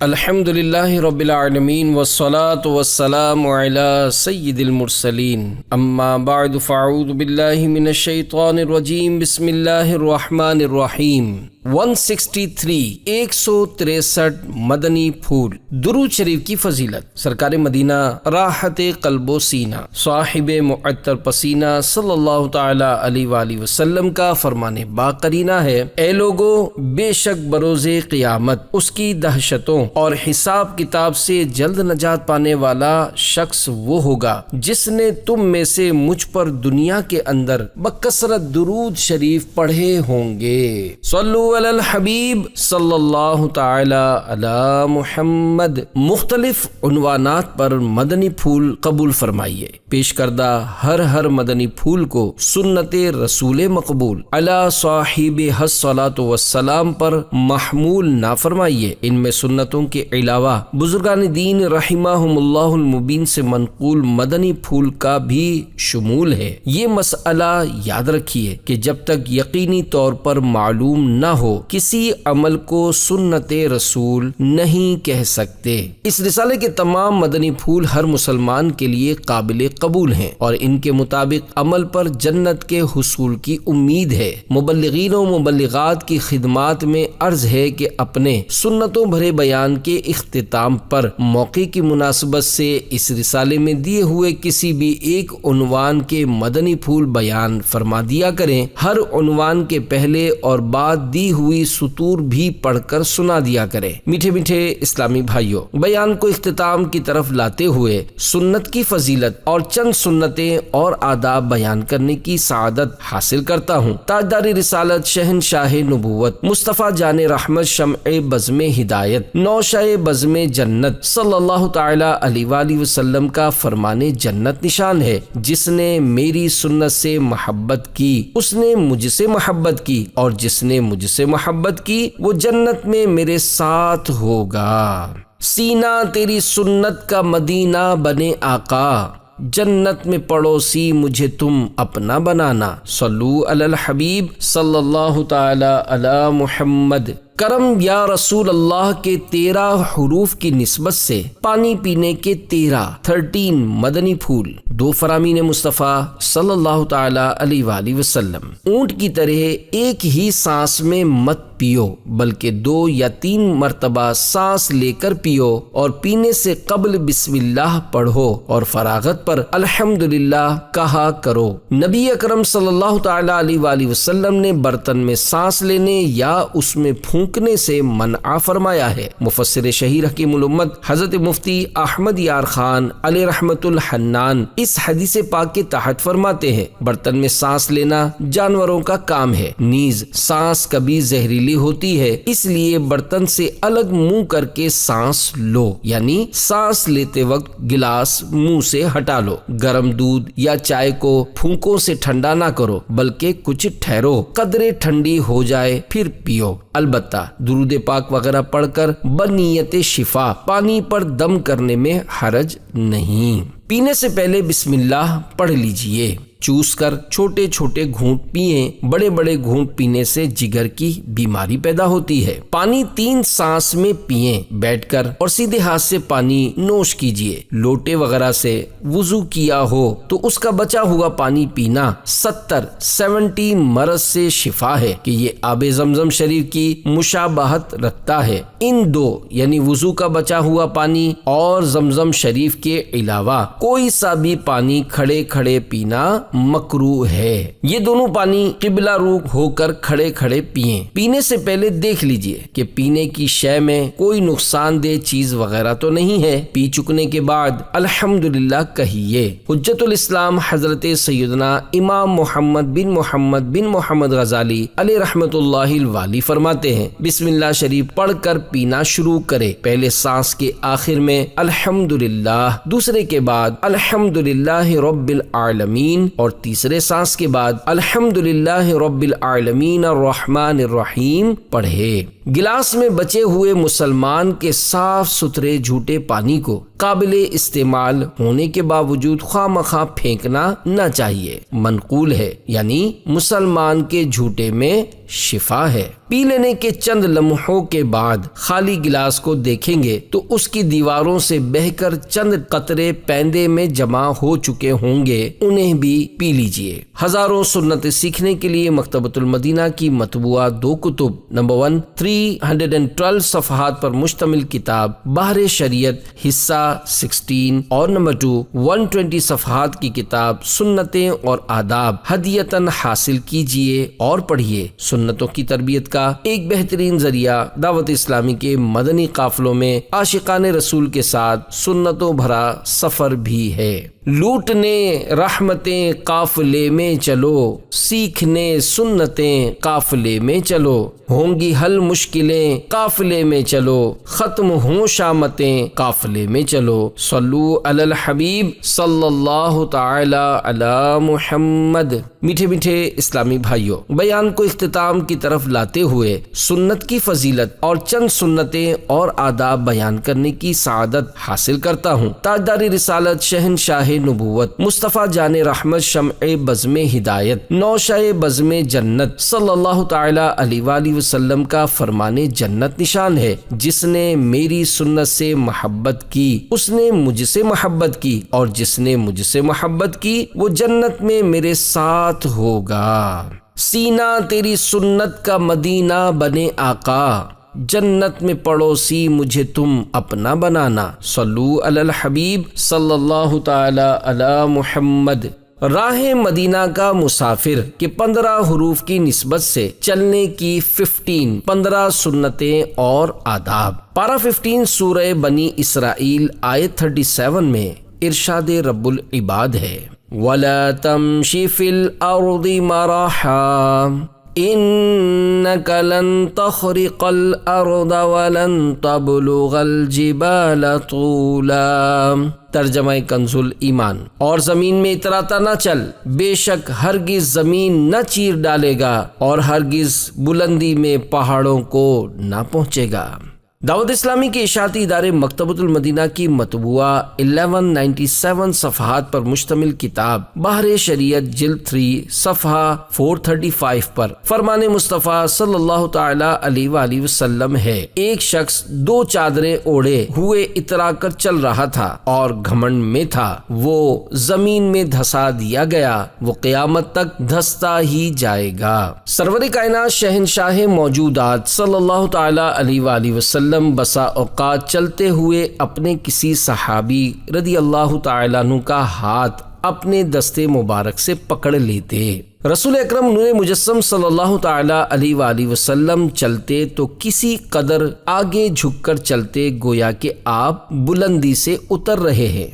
الحمدللہ رب العالمین والصلاة والسلام علی سید المرسلین اما بعد فاعوذ باللہ من الشیطان الرجیم بسم اللہ الرحمن الرحیم 163 مدنی پھول درود شریف کی فضیلت سرکار مدینہ راحت قلب و سینہ صاحب معطر پسینہ صلی اللہ تعالی علیہ وآلہ وسلم کا فرمان باقرینہ ہے، اے لوگو بے شک بروز قیامت اس کی دہشتوں اور حساب کتاب سے جلد نجات پانے والا شخص وہ ہوگا جس نے تم میں سے مجھ پر دنیا کے اندر بکثرت درود شریف پڑھے ہوں گے۔ صلو علی الحبیب صلی اللہ تعالی علی محمد۔ مختلف عنوانات پر مدنی پھول قبول فرمائیے۔ پیش کردہ ہر مدنی پھول کو سنت رسول مقبول علی صاحب الصلاۃ والسلام پر محمول نہ فرمائیے۔ ان میں سنتوں کے علاوہ بزرگان دین رحمہم اللہ المبین سے منقول مدنی پھول کا بھی شمول ہے۔ یہ مسئلہ یاد رکھیے کہ جب تک یقینی طور پر معلوم نہ ہو کسی عمل کو سنت رسول نہیں کہہ سکتے۔ اس رسالے کے تمام مدنی پھول ہر مسلمان کے لیے قابل قبول ہیں اور ان کے مطابق عمل پر جنت کے حصول کی امید ہے۔ مبلغین و مبلغات کی خدمات میں عرض ہے کہ اپنے سنتوں بھرے بیان کے اختتام پر موقع کی مناسبت سے اس رسالے میں دیے ہوئے کسی بھی ایک عنوان کے مدنی پھول بیان فرما دیا کریں۔ ہر عنوان کے پہلے اور بعد دی ہوئی سطور بھی پڑھ کر سنا دیا کریں۔ میٹھے میٹھے اسلامی بھائیوں، بیان کو اختتام کی طرف لاتے ہوئے سنت کی فضیلت اور چند سنتیں اور آداب بیان کرنے کی سعادت حاصل کرتا ہوں۔ تاجدار رسالت، شہنشاہ نبوت، مصطفیٰ جان رحمت، شمع بزم ہدایت، نوشہ بزم جنت صلی اللہ تعالی علیہ وآلہ وسلم کا فرمان جنت نشان ہے۔ جس نے میری سنت سے محبت کی اس نے مجھ سے محبت کی، اور جس نے مجھ سے محبت کی وہ جنت میں میرے ساتھ ہوگا۔ سینہ تیری سنت کا مدینہ بنے آقا، جنت میں پڑوسی مجھے تم اپنا بنانا۔ صلو علی الحبیب صلی اللہ تعالی علی محمد۔ کرم یا رسول اللہ کے 13 حروف کی نسبت سے پانی پینے کے 13 مدنی پھول، 2 فرامین مصطفیٰ صلی اللہ تعالی علیہ وآلہ وسلم۔ اونٹ کی طرح ایک ہی سانس میں مت پیو بلکہ 2 یا 3 مرتبہ سانس لے کر پیو، اور پینے سے قبل بسم اللہ پڑھو اور فراغت پر الحمدللہ کہا کرو۔ نبی اکرم صلی اللہ تعالی علیہ وآلہ وسلم نے برتن میں سانس لینے یا اس میں پھونکنے سے منع فرمایا ہے۔ مفسر شہیر حکیم الامت حضرت مفتی احمد یار خان علیہ رحمت الحنان اس حدیث پاک کے تحت فرماتے ہیں، برتن میں سانس لینا جانوروں کا کام ہے، نیز سانس کبھی زہریلی ہوتی ہے، اس لیے برتن سے الگ منہ کر کے سانس لو، یعنی سانس لیتے وقت گلاس منہ سے ہٹا لو۔ گرم دودھ یا چائے کو پھونکوں سے ٹھنڈا نہ کرو بلکہ کچھ ٹھہرو، قدرے ٹھنڈی ہو جائے پھر پیو۔ البتہ درود پاک وغیرہ پڑھ کر بنیت شفا پانی پر دم کرنے میں حرج نہیں۔ پینے سے پہلے بسم اللہ پڑھ لیجئے۔ چوس کر چھوٹے چھوٹے گھونٹ پئیں، بڑے بڑے گھونٹ پینے سے جگر کی بیماری پیدا ہوتی ہے۔ پانی 3 سانس میں پئیں بیٹھ کر، اور سیدھے ہاتھ سے پانی نوش کیجئے۔ لوٹے وغیرہ سے وضو کیا ہو تو اس کا بچا ہوا پانی پینا 70 مرض سے شفا ہے کہ یہ آب زمزم شریف کی مشابہت رکھتا ہے۔ ان 2 یعنی وضو کا بچا ہوا پانی اور زمزم شریف کے علاوہ کوئی سا بھی پانی کھڑے کھڑے پینا مکروہ ہے۔ یہ دونوں پانی قبلہ رو ہو کر کھڑے کھڑے پئیں۔ پینے سے پہلے دیکھ لیجئے کہ پینے کی شے میں کوئی نقصان دہ چیز وغیرہ تو نہیں ہے۔ پی چکنے کے بعد الحمدللہ کہیے۔ حجت الاسلام حضرت سیدنا امام محمد بن محمد غزالی علیہ رحمت اللہ الوالی فرماتے ہیں، بسم اللہ شریف پڑھ کر پینا شروع کرے۔ پہلے سانس کے آخر میں الحمدللہ، دوسرے کے بعد الحمدللہ رب العالمین، اور تیسرے سانس کے بعد الحمدللہ رب العالمین الرحمن الرحیم پڑھے۔ گلاس میں بچے ہوئے مسلمان کے صاف ستھرے جھوٹے پانی کو قابل استعمال ہونے کے باوجود خواہ مخواہ پھینکنا نہ چاہیے۔ منقول ہے، یعنی مسلمان کے جھوٹے میں شفا ہے۔ پی لینے کے چند لمحوں کے بعد خالی گلاس کو دیکھیں گے تو اس کی دیواروں سے بہہ کر چند قطرے پیندے میں جمع ہو چکے ہوں گے، انہیں بھی پی لیجئے۔ ہزاروں سنتیں سیکھنے کے لیے مکتبۃ المدینہ کی مطبوعہ 2 کتب، نمبر 1 312 صفحات پر مشتمل کتاب بحر شریعت حصہ 16 اور نمبر 2 120 صفحات کی کتاب سنتیں اور آداب ہدیتاً حاصل کیجئے اور پڑھیے۔ سنتوں کی تربیت کا ایک بہترین ذریعہ دعوت اسلامی کے مدنی قافلوں میں عاشقان رسول کے ساتھ سنتوں بھرا سفر بھی ہے۔ لوٹنے رحمتیں قافلے میں چلو، سیکھنے سنتیں قافلے میں چلو، ہوں گی حل مشکلیں قافلے میں چلو، ختم ہوں شامتیں قافلے میں چلو۔ صلو علی الحبیب صلی اللہ تعالی علی محمد۔ میٹھے میٹھے اسلامی بھائیوں، بیان کو اختتام کی طرف لاتے ہوئے سنت کی فضیلت اور چند سنتیں اور آداب بیان کرنے کی سعادت حاصل کرتا ہوں۔ تاجدار رسالت شہنشاہ نبوت مصطفیٰ جان رحمت شمع بزم ہدایت نوشہ بزم جنت صلی اللہ تعالی علیہ وآلہ وسلم کا فرمان جنت نشان ہے، جس نے میری سنت سے محبت کی اس نے مجھ سے محبت کی، اور جس نے مجھ سے محبت کی وہ جنت میں میرے ساتھ ہوگا۔ سینہ تیری سنت کا مدینہ بنے آقا، جنت میں پڑوسی مجھے تم اپنا بنانا۔ صلو علی الحبیب صلی اللہ تعالی علی محمد۔ راہ مدینہ کا مسافر کے 15 حروف کی نسبت سے چلنے کی 15 سنتیں اور آداب۔ پارہ 15 سورہ بنی اسرائیل آیت 37 میں ارشاد رب العباد ہے، وَلَا تَمْشِ فِي الْأَرْضِ مَرَحًا إِنَّكَ لَن تَخْرِقَ الْأَرْضَ وَلَن تَبْلُغَ الْجِبَالَ طُولًا۔ ترجمہ کنز الایمان۔ اور زمین میں اتراتا نہ چل، بے شک ہرگز زمین نہ چیر ڈالے گا اور ہرگز بلندی میں پہاڑوں کو نہ پہنچے گا۔ دعوت اسلامی کے اشاعتی ادارے مکتبۃ المدینہ کی مطبوعہ 1197 صفحات پر مشتمل کتاب بحر شریعت جلد 3 صفحہ 435 پر فرمان مصطفیٰ صلی اللہ تعالی علیہ وآلہ وسلم ہے، ایک شخص 2 چادریں اوڑھے ہوئے اترا کر چل رہا تھا اور گھمنڈ میں تھا، وہ زمین میں دھسا دیا گیا، وہ قیامت تک دھستا ہی جائے گا۔ سرور کائنات شہنشاہ موجودات صلی اللہ تعالی علیہ وآلہ وسلم بسا اوقات چلتے ہوئے اپنے کسی صحابی رضی اللہ تعالیٰ عنہ کا ہاتھ اپنے دستے مبارک سے پکڑ لیتے۔ رسول اکرم نور مجسم صلی اللہ تعالی علیہ وآلہ وسلم چلتے تو کسی قدر آگے جھک کر چلتے، گویا کہ آپ بلندی سے اتر رہے ہیں۔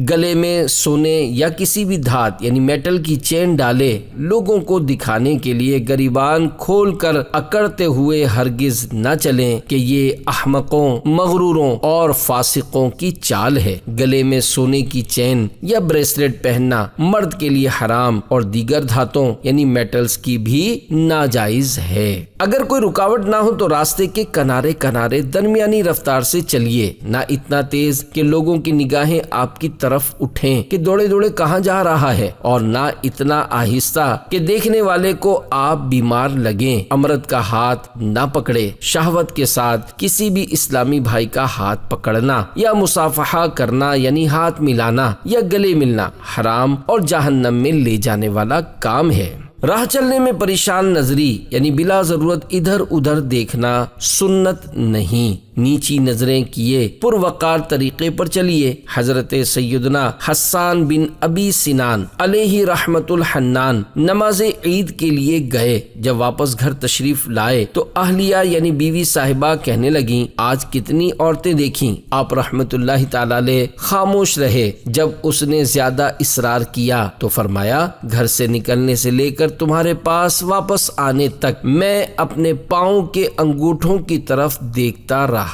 گلے میں سونے یا کسی بھی دھات یعنی میٹل کی چین ڈالے، لوگوں کو دکھانے کے لیے گریبان کھول کر اکڑتے ہوئے ہرگز نہ چلیں کہ یہ احمقوں، مغروروں اور فاسقوں کی چال ہے۔ گلے میں سونے کی چین یا بریسلیٹ پہننا مرد کے لیے حرام اور دیگر دھاتوں یعنی میٹلز کی بھی ناجائز ہے۔ اگر کوئی رکاوٹ نہ ہو تو راستے کے کنارے کنارے درمیانی رفتار سے چلیے، نہ اتنا تیز کہ لوگوں کی نگاہیں آپ کی طرف اٹھیں کہ دوڑے دوڑے کہاں جا رہا ہے، اور نہ اتنا آہستہ کہ دیکھنے والے کو آپ بیمار لگیں۔ امرد کا ہاتھ نہ پکڑے۔ شہوت کے ساتھ کسی بھی اسلامی بھائی کا ہاتھ پکڑنا یا مصافحہ کرنا یعنی ہاتھ ملانا یا گلے ملنا حرام اور جہنم میں لے جانے والا کام ہے۔ راہ چلنے میں پریشان نظری یعنی بلا ضرورت ادھر ادھر دیکھنا سنت نہیں۔ نیچی نظریں کیے پروقار طریقے پر چلیے۔ حضرت سیدنا حسان بن ابی سنان علیہ رحمت الحنان نماز عید کے لیے گئے۔ جب واپس گھر تشریف لائے تو اہلیہ یعنی بیوی صاحبہ کہنے لگیں، آج کتنی عورتیں دیکھیں؟ آپ رحمت اللہ تعالی علیہ خاموش رہے۔ جب اس نے زیادہ اصرار کیا تو فرمایا، گھر سے نکلنے سے لے کر تمہارے پاس واپس آنے تک میں اپنے پاؤں کے انگوٹھوں کی طرف دیکھتا رہا۔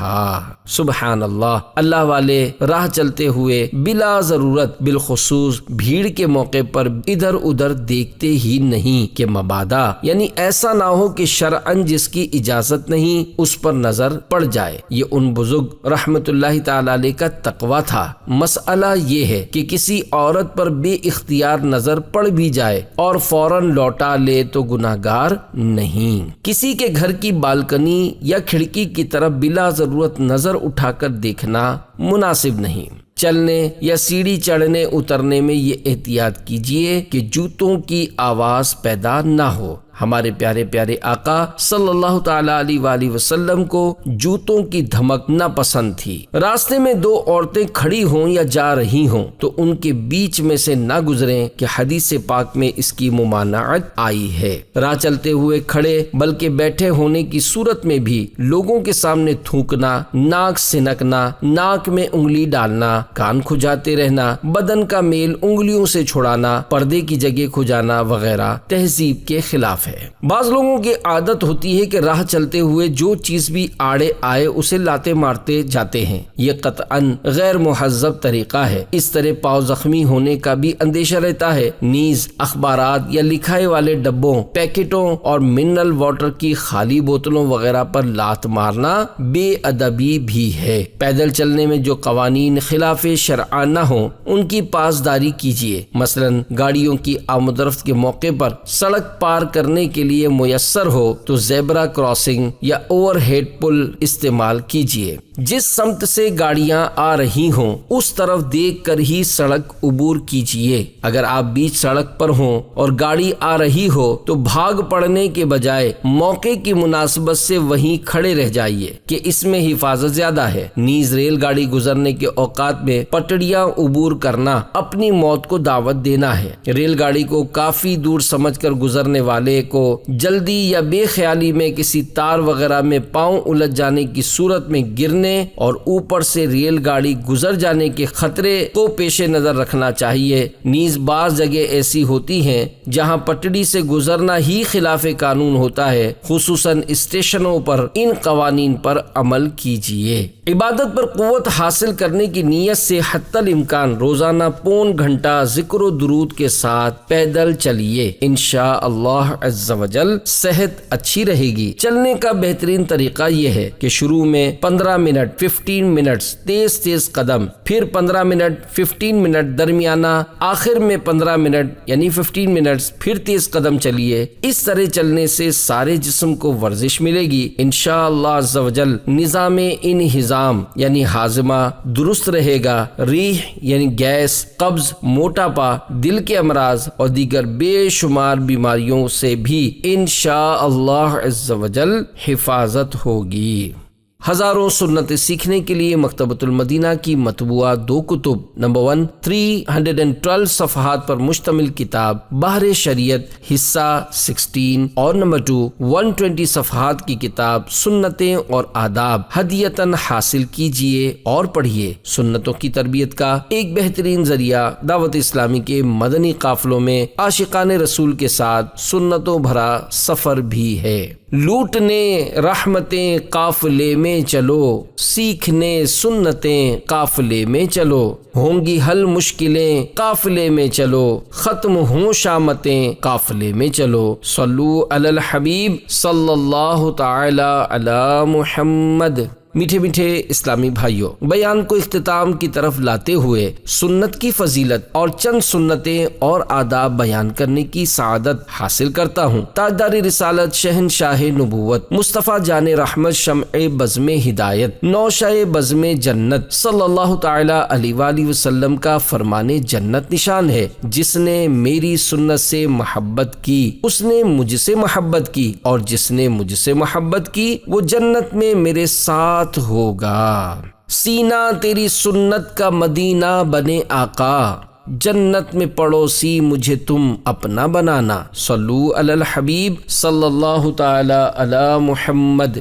سبحان اللہ۔ اللہ والے راہ چلتے ہوئے بلا ضرورت بالخصوص بھیڑ کے موقع پر ادھر ادھر دیکھتے ہی نہیں کہ مبادا یعنی ایسا نہ ہو کہ شرعاً جس کی اجازت نہیں اس پر نظر پڑ جائے۔ یہ ان بزرگ رحمت اللہ تعالی علیہ کا تقویٰ تھا۔ مسئلہ یہ ہے کہ کسی عورت پر بے اختیار نظر پڑ بھی جائے اور فوراً لوٹا لے تو گناہگار نہیں۔ کسی کے گھر کی بالکنی یا کھڑکی کی طرف بلا ضرورت نظر اٹھا کر دیکھنا مناسب نہیں۔ چلنے یا سیڑھی چڑھنے اترنے میں یہ احتیاط کیجیے کہ جوتوں کی آواز پیدا نہ ہو۔ ہمارے پیارے پیارے آقا صلی اللہ تعالی علیہ وآلہ وسلم کو جوتوں کی دھمک نہ پسند تھی۔ راستے میں دو عورتیں کھڑی ہوں یا جا رہی ہوں تو ان کے بیچ میں سے نہ گزریں کہ حدیث پاک میں اس کی ممانعت آئی ہے۔ راہ چلتے ہوئے کھڑے بلکہ بیٹھے ہونے کی صورت میں بھی لوگوں کے سامنے تھوکنا، ناک سنکنا، ناک میں انگلی ڈالنا، کان کھجاتے رہنا، بدن کا میل انگلیوں سے چھڑانا، پردے کی جگہ کھجانا وغیرہ تہذیب کے خلاف ہے۔ بعض لوگوں کی عادت ہوتی ہے کہ راہ چلتے ہوئے جو چیز بھی آڑے آئے اسے لاتے مارتے جاتے ہیں۔ یہ قطعاً غیر مہذب طریقہ ہے۔ اس طرح پاؤں زخمی ہونے کا بھی اندیشہ رہتا ہے۔ نیز اخبارات یا لکھائے والے ڈبوں، پیکٹوں اور منرل واٹر کی خالی بوتلوں وغیرہ پر لات مارنا بے ادبی بھی ہے۔ پیدل چلنے میں جو قوانین خلاف شرع نہ ہوں ان کی پاسداری کیجیے۔ مثلاً گاڑیوں کی آمد و رفت کے موقع پر سڑک پار کرنے کے لیے میسر ہو تو زیبرا کراسنگ یا اوور ہیڈ پل استعمال کیجیے۔ جس سمت سے گاڑیاں آ رہی ہوں اس طرف دیکھ کر ہی سڑک عبور کیجیے۔ اگر آپ بیچ سڑک پر ہوں اور گاڑی آ رہی ہو تو بھاگ پڑنے کے بجائے موقع کی مناسبت سے وہیں کھڑے رہ جائیے کہ اس میں حفاظت زیادہ ہے۔ نیز ریل گاڑی گزرنے کے اوقات میں پٹڑیاں عبور کرنا اپنی موت کو دعوت دینا ہے۔ ریل گاڑی کو کافی دور سمجھ کر گزرنے والے کو جلدی یا بے خیالی میں کسی تار وغیرہ میں پاؤں الجھ جانے کی صورت میں گرنے اور اوپر سے ریل گاڑی گزر جانے کے خطرے کو پیش نظر رکھنا چاہیے۔ نیز بعض جگہ ایسی ہوتی ہیں جہاں پٹڑی سے گزرنا ہی خلاف قانون ہوتا ہے، خصوصاً اسٹیشنوں پر ان قوانین پر عمل کیجیے۔ عبادت پر قوت حاصل کرنے کی نیت سے حتی الامکان روزانہ پون گھنٹہ ذکر و درود کے ساتھ پیدل چلیے۔ انشاءاللہ عز و جل صحت اچھی رہے گی۔ چلنے کا بہترین طریقہ یہ ہے کہ شروع میں 15 منٹ 15 منٹس تیز قدم، پھر 15 منٹ 15 منٹ درمیانہ، آخر میں 15 منٹ یعنی 15 منٹس پھر تیز قدم چلیے۔ اس طرح چلنے سے سارے جسم کو ورزش ملے گی۔ انشاءاللہ عز و جل نظام انہضام یعنی ہاضمہ درست رہے گا۔ ریح یعنی گیس، قبض، موٹاپا، دل کے امراض اور دیگر بے شمار بیماریوں سے بھی انشاءاللہ عز و جل حفاظت ہوگی۔ ہزاروں سنتیں سیکھنے کے لیے مکتبۃ المدینہ کی مطبوعہ 2 کتب، نمبر 1 312 صفحات پر مشتمل کتاب بحر شریعت حصہ 16 اور نمبر 2 120 صفحات کی کتاب سنتیں اور آداب ہدیتاً حاصل کیجیے اور پڑھیے۔ سنتوں کی تربیت کا ایک بہترین ذریعہ دعوت اسلامی کے مدنی قافلوں میں عاشقان رسول کے ساتھ سنتوں بھرا سفر بھی ہے۔ لوٹنے رحمتیں قافلے میں چلو، سیکھنے سنتیں قافلے میں چلو، ہوں گی حل مشکلیں قافلے میں چلو، ختم ہوں شامتیں قافلے میں چلو۔ صلو علی الحبیب صلی اللہ تعالی علی محمد۔ میٹھے میٹھے اسلامی بھائیوں، بیان کو اختتام کی طرف لاتے ہوئے سنت کی فضیلت اور چند سنتیں اور آداب بیان کرنے کی سعادت حاصل کرتا ہوں۔ تاجدار رسالت، شہنشاہ نبوت، مصطفیٰ جان رحمت، شمع بزم ہدایت، نوشہ بزم جنت صلی اللہ تعالی علیہ وآلہ وسلم کا فرمان جنت نشان ہے۔ جس نے میری سنت سے محبت کی اس نے مجھ سے محبت کی، اور جس نے مجھ سے محبت کی وہ جنت میں میرے ساتھ ہوگا۔ سینہ تیری سنت کا مدینہ بنے آقا، جنت میں پڑوسی مجھے تم اپنا بنانا۔ صلو علی الحبیب صلی اللہ تعالی علی محمد۔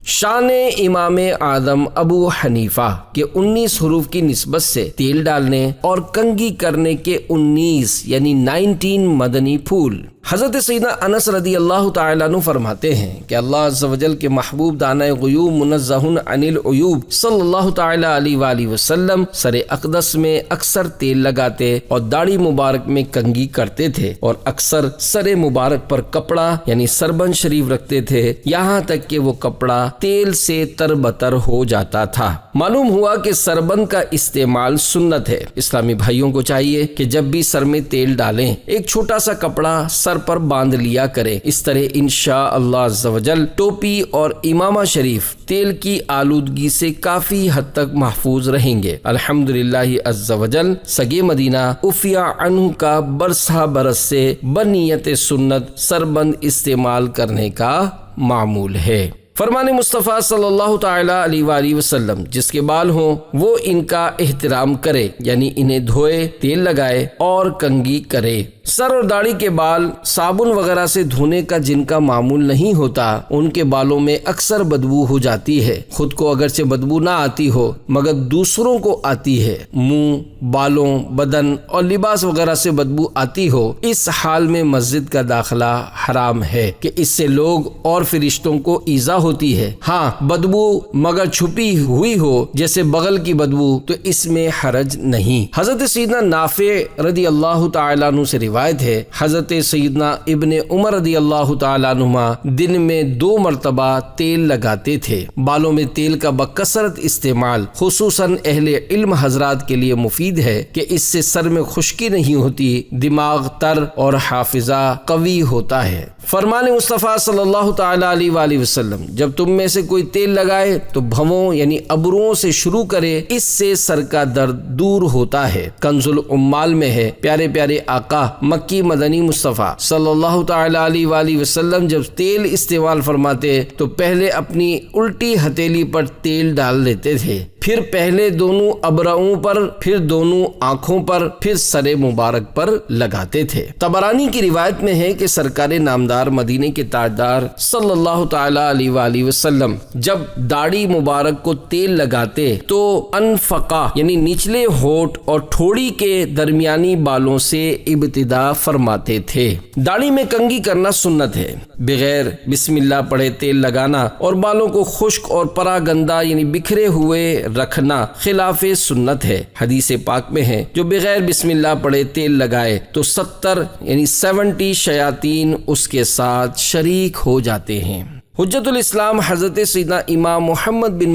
شان امام اعظم ابو حنیفہ کے 19 حروف کی نسبت سے تیل ڈالنے اور کنگھی کرنے کے 19 یعنی 19 مدنی پھول۔ حضرت سیدنا انس رضی اللہ تعالیٰ عنہ فرماتے ہیں کہ اللہ عز و جل کے محبوب دانہ غیوب منزہ عن العیوب صلی اللہ تعالیٰ علیہ وآلہ وسلم سر اقدس میں اکثر تیل لگاتے اور داڑھی مبارک میں کنگھی کرتے تھے، اور اکثر سر مبارک پر کپڑا یعنی سربند شریف رکھتے تھے، یہاں تک کہ وہ کپڑا تیل سے تربتر ہو جاتا تھا۔ معلوم ہوا کہ سربند کا استعمال سنت ہے۔ اسلامی بھائیوں کو چاہیے کہ جب بھی سر میں تیل ڈالیں ایک چھوٹا سا کپڑا سر پر باندھ لیا کریں۔ اس طرح انشاءاللہ عز و جل ٹوپی اور امامہ شریف تیل کی آلودگی سے کافی حد تک محفوظ رہیں گے۔ الحمدللہ عز و جل سگے مدینہ عفیہ عنہ کا برسہ برس سے بنیت سنت سربند استعمال کرنے کا معمول ہے۔ فرمان مصطفیٰ صلی اللہ تعالی علیہ وآلہ وسلم جس کے بال ہوں وہ ان کا احترام کرے، یعنی انہیں دھوئے، تیل لگائے اور کنگھی کرے۔ سر اور داڑھی کے بال صابن وغیرہ سے دھونے کا جن کا معمول نہیں ہوتا، ان کے بالوں میں اکثر بدبو ہو جاتی ہے۔ خود کو اگرچہ بدبو نہ آتی ہو مگر دوسروں کو آتی ہے، منہ، بالوں، بدن اور لباس وغیرہ سے بدبو آتی ہو، اس حال میں مسجد کا داخلہ حرام ہے کہ اس سے لوگ اور فرشتوں کو ایذا ہوتی ہے۔ ہاں بدبو مگر چھپی ہوئی ہو جیسے بغل کی بدبو تو اس میں حرج نہیں۔ حضرت سیدنا نافع رضی اللہ تعالیٰ عنہ سے روایت ہے، حضرت سیدنا ابن عمر رضی اللہ تعالیٰ عنہما دن میں 2 مرتبہ تیل لگاتے تھے۔ بالوں میں تیل کا بکثرت استعمال خصوصاً اہل علم حضرات کے لیے مفید ہے کہ اس سے سر میں خشکی نہیں ہوتی، دماغ تر اور حافظہ قوی ہوتا ہے۔ فرمان مصطفیٰ صلی اللہ تعالی علیہ وآلہ وسلم جب تم میں سے کوئی تیل لگائے تو بھووں یعنی ابروؤں سے شروع کرے، اس سے سر کا درد دور ہوتا ہے۔ کنز العمال میں ہے، پیارے پیارے آقا مکی مدنی مصطفیٰ صلی اللہ تعالی علیہ وآلہ وسلم جب تیل استعمال فرماتے تو پہلے اپنی الٹی ہتھیلی پر تیل ڈال لیتے تھے، پھر پہلے دونوں ابروؤں پر، پھر دونوں آنکھوں پر، پھر سر مبارک پر لگاتے تھے۔ طبرانی کی روایت میں ہے کہ سرکار نامدار مدینے کے تاجدار صلی اللہ تعالی علیہ وآلہ وسلم جب داڑھی مبارک کو تیل لگاتے تو انفقہ یعنی نچلے ہونٹ اور ٹھوڑی کے درمیانی بالوں سے ابتدا فرماتے تھے۔ داڑھی میں کنگھی کرنا سنت ہے، بغیر بسم اللہ پڑھے تیل لگانا اور بالوں کو خشک اور پراگندہ یعنی بکھرے ہوئے رکھنا خلاف سنت ہے۔ حدیث پاک میں ہے جو بغیر بسم اللہ پڑھے تیل لگائے تو 70 شیاطین اس کے ساتھ شریک ہو جاتے ہیں۔ حجت الاسلام حضرت سیدنا امام محمد بن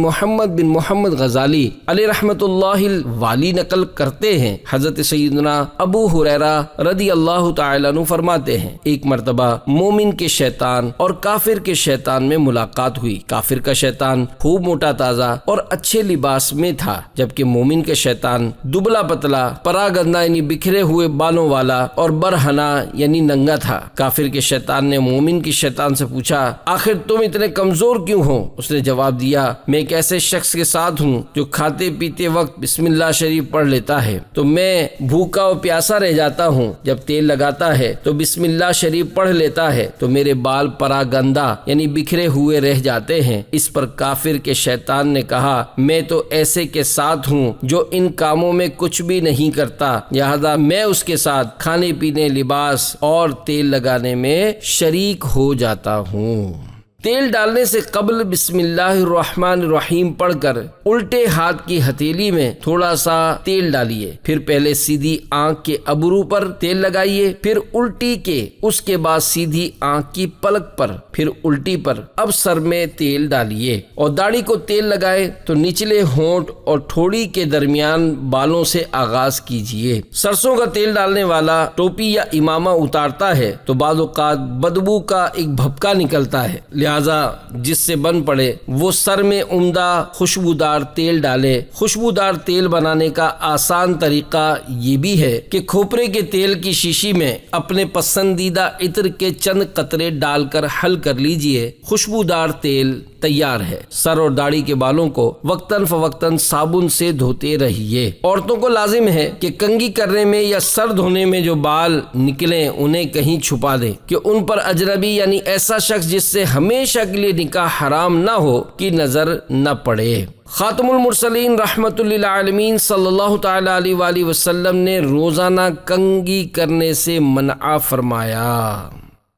محمد غزالی علیہ رحمت اللہ الوالی نقل کرتے ہیں، حضرت سیدنا ابو ہریرہ رضی اللہ تعالیٰ عنہ فرماتے ہیں، ایک مرتبہ مومن کے شیطان اور کافر کے شیطان میں ملاقات ہوئی۔ کافر کا شیطان خوب موٹا تازہ اور اچھے لباس میں تھا، جبکہ مومن کے شیطان دبلا پتلا، پراگندہ یعنی بکھرے ہوئے بالوں والا اور برہنہ یعنی ننگا تھا۔ کافر کے شیطان نے مومن کے شیطان سے پوچھا، آخر تم اتنے کمزور کیوں ہو؟ اس نے جواب دیا، میں ایک ایسے شخص کے ساتھ ہوں جو کھاتے پیتے وقت بسم اللہ شریف پڑھ لیتا ہے تو میں بھوکا اور پیاسا رہ جاتا ہوں، جب تیل لگاتا ہے تو بسم اللہ شریف پڑھ لیتا ہے تو میرے بال پراگندہ یعنی بکھرے ہوئے رہ جاتے ہیں۔ اس پر کافر کے شیطان نے کہا، میں تو ایسے کے ساتھ ہوں جو ان کاموں میں کچھ بھی نہیں کرتا، لہذا میں اس کے ساتھ کھانے پینے، لباس اور تیل لگانے میں شریک ہو جاتا ہوں۔ تیل ڈالنے سے قبل بسم اللہ الرحمن الرحیم پڑھ کر الٹے ہاتھ کی ہتھیلی میں تھوڑا سا تیل ڈالیے، پھر پہلے سیدھی آنکھ کے ابرو پر تیل لگائیے، پھر الٹی کے، اس کے بعد سیدھی آنکھ کی پلک پر، پھر الٹی پر، اب سر میں تیل ڈالیے اور داڑھی کو تیل لگائے تو نچلے ہونٹ اور ٹھوڑی کے درمیان بالوں سے آغاز کیجیے۔ سرسوں کا تیل ڈالنے والا ٹوپی یا امامہ اتارتا ہے تو بعض اوقات بدبو کا ایک بھپکا نکلتا ہے، لہذا جس سے بن پڑے وہ سر میں عمدہ خوشبودار تیل ڈالے۔ خوشبودار تیل بنانے کا آسان طریقہ یہ بھی ہے کہ کھوپرے کے تیل کی شیشی میں اپنے پسندیدہ عطر کے چند قطرے ڈال کر حل کر لیجئے، خوشبودار تیل تیار ہے۔ سر اور داڑھی کے بالوں کو وقتاً فوقتاً صابن سے دھوتے رہیے۔ عورتوں کو لازم ہے کہ کنگھی کرنے میں یا سر دھونے میں جو بال نکلیں انہیں کہیں چھپا دیں کہ ان پر اجنبی یعنی ایسا شخص جس سے ہمیشہ کے لیے نکاح حرام نہ ہو کی نظر نہ پڑے۔ خاتم المرسلین رحمت للعالمین صلی اللہ تعالی علیہ وآلہ وسلم نے روزانہ کنگھی کرنے سے منع فرمایا۔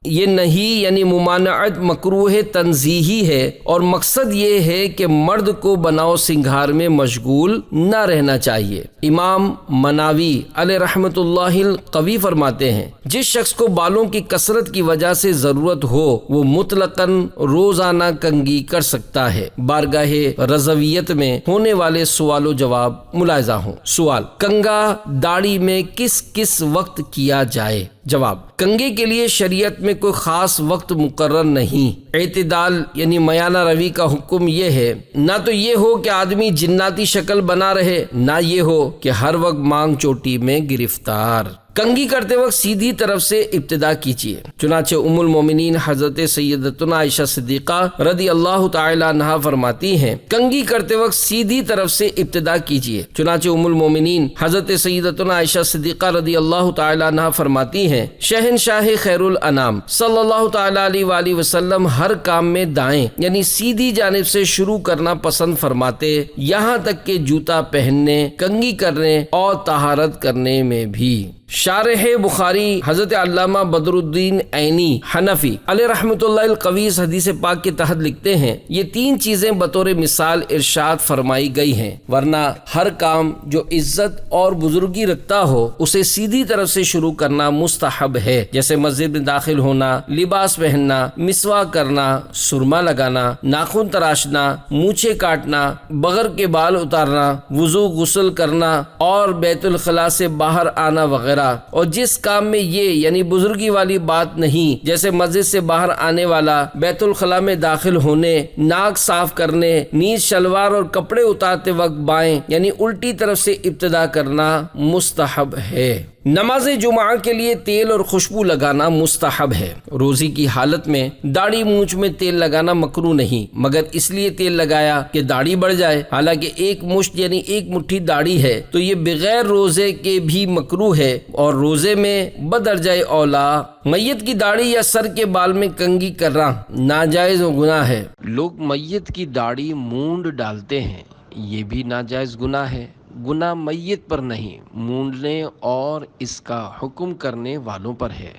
یہ نہیں یعنی ممانعت مکروہ تنزیہی ہے اور مقصد یہ ہے کہ مرد کو بناؤ سنگھار میں مشغول نہ رہنا چاہیے۔ امام مناوی علیہ رحمت اللہ القوی فرماتے ہیں، جس شخص کو بالوں کی کثرت کی وجہ سے ضرورت ہو وہ مطلقاً روزانہ کنگھی کر سکتا ہے۔ بارگاہ رضویت میں ہونے والے سوال و جواب ملاحظہ ہوں۔ سوال: کنگھا داڑھی میں کس کس وقت کیا جائے؟ جواب: کنگھے کے لیے شریعت میں کوئی خاص وقت مقرر نہیں۔ اعتدال یعنی میانہ روی کا حکم یہ ہے، نہ تو یہ ہو کہ آدمی جناتی شکل بنا رہے، نہ یہ ہو کہ ہر وقت مانگ چوٹی میں گرفتار۔ کنگھی کرتے وقت سیدھی طرف سے ابتدا کیجیے، چنانچہ ام المومنین حضرت سیدتنا عائشہ صدیقہ رضی اللہ تعالی عنہا فرماتی ہیں، کنگھی کرتے وقت سیدھی طرف سے ابتدا کیجیے، چنانچہ ام المومنین حضرت سیدتنا عائشہ صدیقہ رضی اللہ تعالی عنہا فرماتی ہیں، شہنشاہ خیر الانام صلی اللہ تعالی علیہ وآلہ وسلم ہر کام میں دائیں یعنی سیدھی جانب سے شروع کرنا پسند فرماتے، یہاں تک کہ جوتا پہننے، کنگھی کرنے اور طہارت کرنے میں بھی۔ شارح بخاری حضرت علامہ بدر الدین عینی حنفی علیہ رحمۃ اللہ القوی حدیث پاک کے تحت لکھتے ہیں، یہ تین چیزیں بطور مثال ارشاد فرمائی گئی ہیں، ورنہ ہر کام جو عزت اور بزرگی رکھتا ہو اسے سیدھی طرف سے شروع کرنا مستحب ہے، جیسے مسجد میں داخل ہونا، لباس پہننا، مسواک کرنا، سرما لگانا، ناخن تراشنا، مونچھیں کاٹنا، بغر کے بال اتارنا، وضو غسل کرنا اور بیت الخلاء سے باہر آنا وغیرہ۔ اور جس کام میں یہ یعنی بزرگی والی بات نہیں، جیسے مسجد سے باہر آنے والا، بیت الخلاء میں داخل ہونے، ناک صاف کرنے، نیز شلوار اور کپڑے اتارتے وقت بائیں یعنی الٹی طرف سے ابتدا کرنا مستحب ہے۔ نماز جمعہ کے لیے تیل اور خوشبو لگانا مستحب ہے۔ روزی کی حالت میں داڑھی مونچھ میں تیل لگانا مکروہ نہیں، مگر اس لیے تیل لگایا کہ داڑھی بڑھ جائے، حالانکہ ایک مشت یعنی ایک مٹھی داڑھی ہے تو یہ بغیر روزے کے بھی مکروہ ہے، اور روزے میں بدرجہ اولا میت کی داڑھی یا سر کے بال میں کنگھی کرنا ناجائز و گناہ ہے۔ لوگ میت کی داڑھی مونڈ ڈالتے ہیں، یہ بھی ناجائز گناہ ہے۔ گناہ میت پر نہیں، مونڈنے اور اس کا حکم کرنے والوں پر ہے۔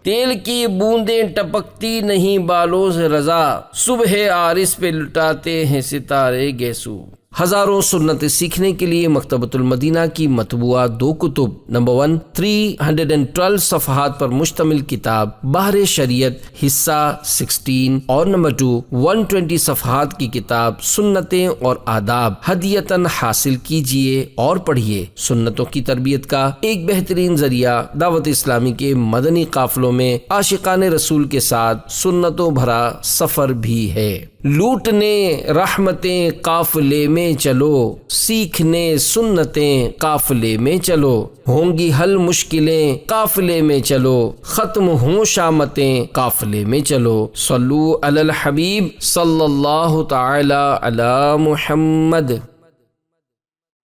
تیل کی بوندیں ٹپکتی نہیں بالوں سے رضا، صبح عارس پہ لٹاتے ہیں ستارے گیسو۔ ہزاروں سنتیں سیکھنے کے لیے مکتبۃ المدینہ کی مطبوعہ 2 کتب، نمبر 1 312 صفحات پر مشتمل کتاب بحر شریعت حصہ 16 اور نمبر 2 120 صفحات کی کتاب سنتیں اور آداب ہدیتاً حاصل کیجیے اور پڑھیے۔ سنتوں کی تربیت کا ایک بہترین ذریعہ دعوت اسلامی کے مدنی قافلوں میں عاشقان رسول کے ساتھ سنتوں بھرا سفر بھی ہے۔ لوٹنے رحمتیں قافلے میں چلو، سیکھنے سنتیں قافلے میں چلو، ہوں گی حل مشکلیں قافلے میں چلو، ختم ہوں شامتیں قافلے میں چلو۔ صلو علی الحبیب صلی اللہ تعالی علی محمد۔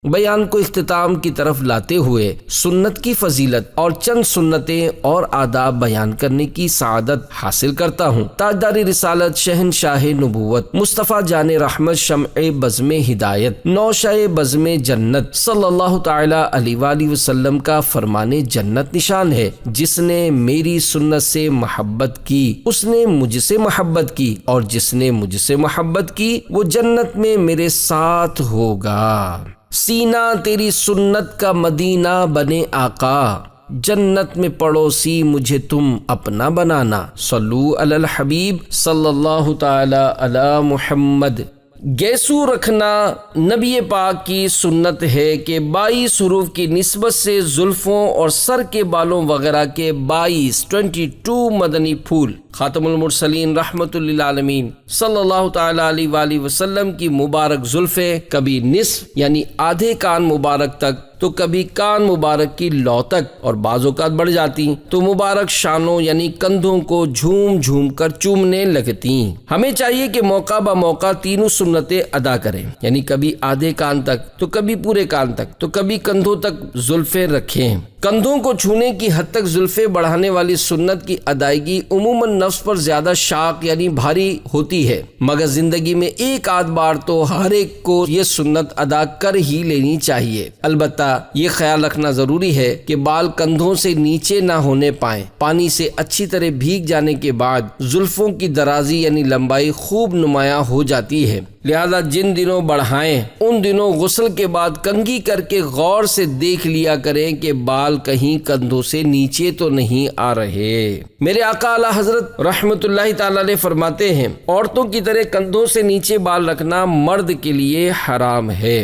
بیان کو اختتام کی طرف لاتے ہوئے سنت کی فضیلت اور چند سنتیں اور آداب بیان کرنے کی سعادت حاصل کرتا ہوں۔ تاجدار رسالت شہنشاہ نبوت مصطفیٰ جان رحمت شمع بزم ہدایت نوشہ بزم جنت صلی اللہ تعالی علیہ وآلہ وسلم کا فرمان جنت نشان ہے، جس نے میری سنت سے محبت کی اس نے مجھ سے محبت کی، اور جس نے مجھ سے محبت کی وہ جنت میں میرے ساتھ ہوگا۔ سینہ تیری سنت کا مدینہ بنے آقا، جنت میں پڑوسی مجھے تم اپنا بنانا۔ صلو علی الحبیب صلی اللہ تعالی علی محمد۔ گیسو رکھنا نبی پاک کی سنت ہے کہ 22 حروف کی نسبت سے زلفوں اور سر کے بالوں وغیرہ کے 22 مدنی پھول خاتم المرسلین رحمت للعالمین صلی اللہ تعالی علیہ وآلہ وسلم کی مبارک زلفیں کبھی نصف یعنی آدھے کان مبارک تک تو کبھی کان مبارک کی لو تک اور بعض اوقات بڑھ جاتی تو مبارک شانوں یعنی کندھوں کو جھوم جھوم کر چومنے لگتی۔ ہمیں چاہیے کہ موقع با موقع تینوں سنتیں ادا کریں، یعنی کبھی آدھے کان تک تو کبھی پورے کان تک تو کبھی کندھوں تک زلفیں رکھیں۔ کندھوں کو چھونے کی حد تک زلفیں بڑھانے والی سنت کی ادائیگی عموماً نفس پر زیادہ شاق یعنی بھاری ہوتی ہے، مگر زندگی میں ایک آدھ بار تو ہر ایک کو یہ سنت ادا کر ہی لینی چاہیے۔ البتہ یہ خیال رکھنا ضروری ہے کہ بال کندھوں سے نیچے نہ ہونے پائیں۔ پانی سے اچھی طرح بھیگ جانے کے بعد زلفوں کی درازی یعنی لمبائی خوب نمایاں ہو جاتی ہے، لہذا جن دنوں بڑھائیں ان دنوں غسل کے بعد کنگھی کر کے غور سے دیکھ لیا کریں کہ بال کہیں کندھوں سے نیچے تو نہیں آ رہے۔ میرے آقا اعلیٰ حضرت رحمت اللہ تعالی علیہ فرماتے ہیں، عورتوں کی طرح کندھوں سے نیچے بال رکھنا مرد کے لیے حرام ہے۔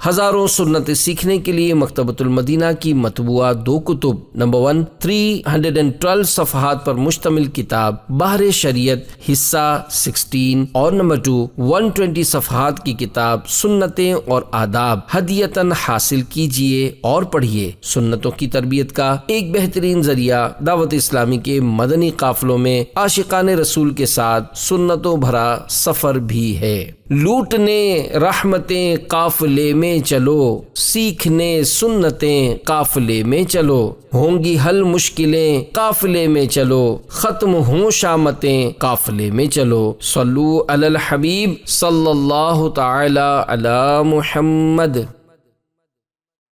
ہزاروں سنتیں سیکھنے کے لیے مکتبۃ المدینہ کی مطبوعہ 2 کتب، نمبر 1 312 صفحات پر مشتمل کتاب بحر شریعت حصہ 16 اور نمبر 2 120 صفحات کی کتاب سنتیں اور آداب ہدیتاً حاصل کیجیے اور پڑھیے۔ سنتوں کی تربیت کا ایک بہترین ذریعہ دعوت اسلامی کے مدنی قافلوں میں عاشقان رسول کے ساتھ سنتوں بھرا سفر بھی ہے۔ لوٹنے رحمتیں قافلے میں چلو، سیکھنے سنتیں قافلے میں چلو، ہوں گی حل مشکلیں قافلے میں چلو، ختم ہوں شامتیں قافلے میں چلو۔ صلو علی الحبیب صلی اللہ تعالی علی محمد۔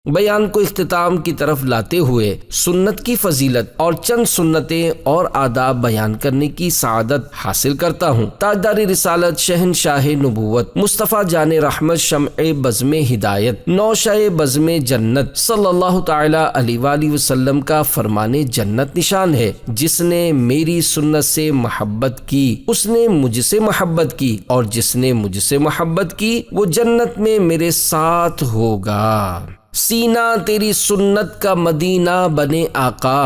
بیان کو اختتام کی طرف لاتے ہوئے سنت کی فضیلت اور چند سنتیں اور آداب بیان کرنے کی سعادت حاصل کرتا ہوں۔ تاجدار رسالت، شہنشاہ نبوت، مصطفیٰ جان رحمت، شمع بزم ہدایت، نوشہ بزم جنت صلی اللہ تعالی علیہ وآلہ وسلم کا فرمان جنت نشان ہے، جس نے میری سنت سے محبت کی اس نے مجھ سے محبت کی، اور جس نے مجھ سے محبت کی وہ جنت میں میرے ساتھ ہوگا۔ سینہ تیری سنت کا مدینہ بنے آقا،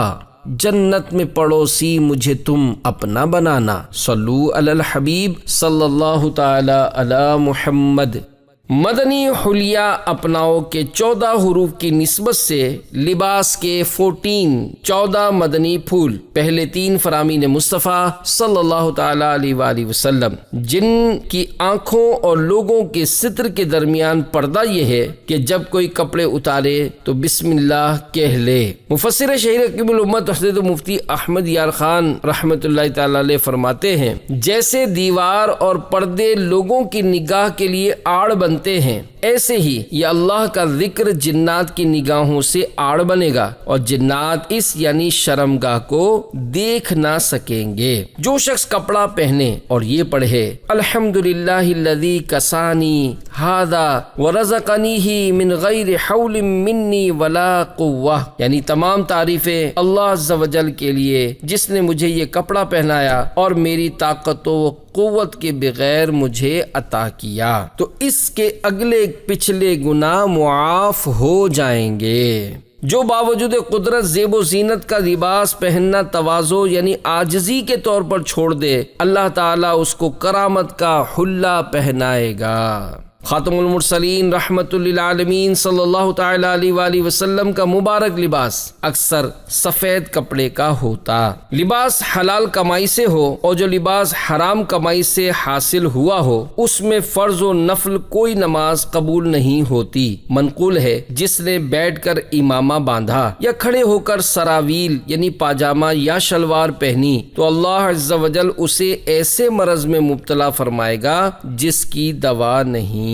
جنت میں پڑوسی مجھے تم اپنا بنانا۔ صلو علی الحبیب صلی اللہ تعالی علی محمد۔ مدنی حلیہ اپناؤ کے 14 حروف کی نسبت سے لباس کے 14 مدنی پھول۔ پہلے 3 فرامین مصطفیٰ صلی اللہ تعالی علیہ وآلہ وسلم، جن کی آنکھوں اور لوگوں کے ستر کے درمیان پردہ یہ ہے کہ جب کوئی کپڑے اتارے تو بسم اللہ کہہ لے۔ مفسر شہیر حکیم الامت حضرت مفتی احمد یار خان رحمۃ اللہ تعالی علیہ فرماتے ہیں، جیسے دیوار اور پردے لوگوں کی نگاہ کے لیے آڑ بنتے ہیں، ایسے ہی یہ اللہ کا ذکر جنات کی نگاہوں سے آڑ بنے گا، اور جنات اس یعنی شرمگاہ کو دیکھ نہ سکیں گے۔ جو شخص کپڑا پہنے اور یہ پڑھے الحمدللہ الذی کسانی ھذا ورزقنیہ من غیر حول منی ولا قوہ، یعنی تمام تعریفیں اللہ عز و جل کے لیے جس نے مجھے یہ کپڑا پہنایا اور میری طاقت و قوت کے بغیر مجھے عطا کیا، تو اس کے اگلے پچھلے گناہ معاف ہو جائیں گے۔ جو باوجود قدرت زیب و زینت کا لباس پہننا تواضع یعنی عاجزی کے طور پر چھوڑ دے، اللہ تعالیٰ اس کو کرامت کا حلہ پہنائے گا۔ خاتم المرسلین رحمت للعالمین صلی اللہ تعالی علیہ وآلہ وسلم کا مبارک لباس اکثر سفید کپڑے کا ہوتا۔ لباس حلال کمائی سے ہو اور جو لباس حرام کمائی سے حاصل ہوا ہو، اس میں فرض و نفل کوئی نماز قبول نہیں ہوتی۔ منقول ہے، جس نے بیٹھ کر امامہ باندھا یا کھڑے ہو کر سراویل یعنی پاجامہ یا شلوار پہنی تو اللہ عز و جل اسے ایسے مرض میں مبتلا فرمائے گا جس کی دوا نہیں۔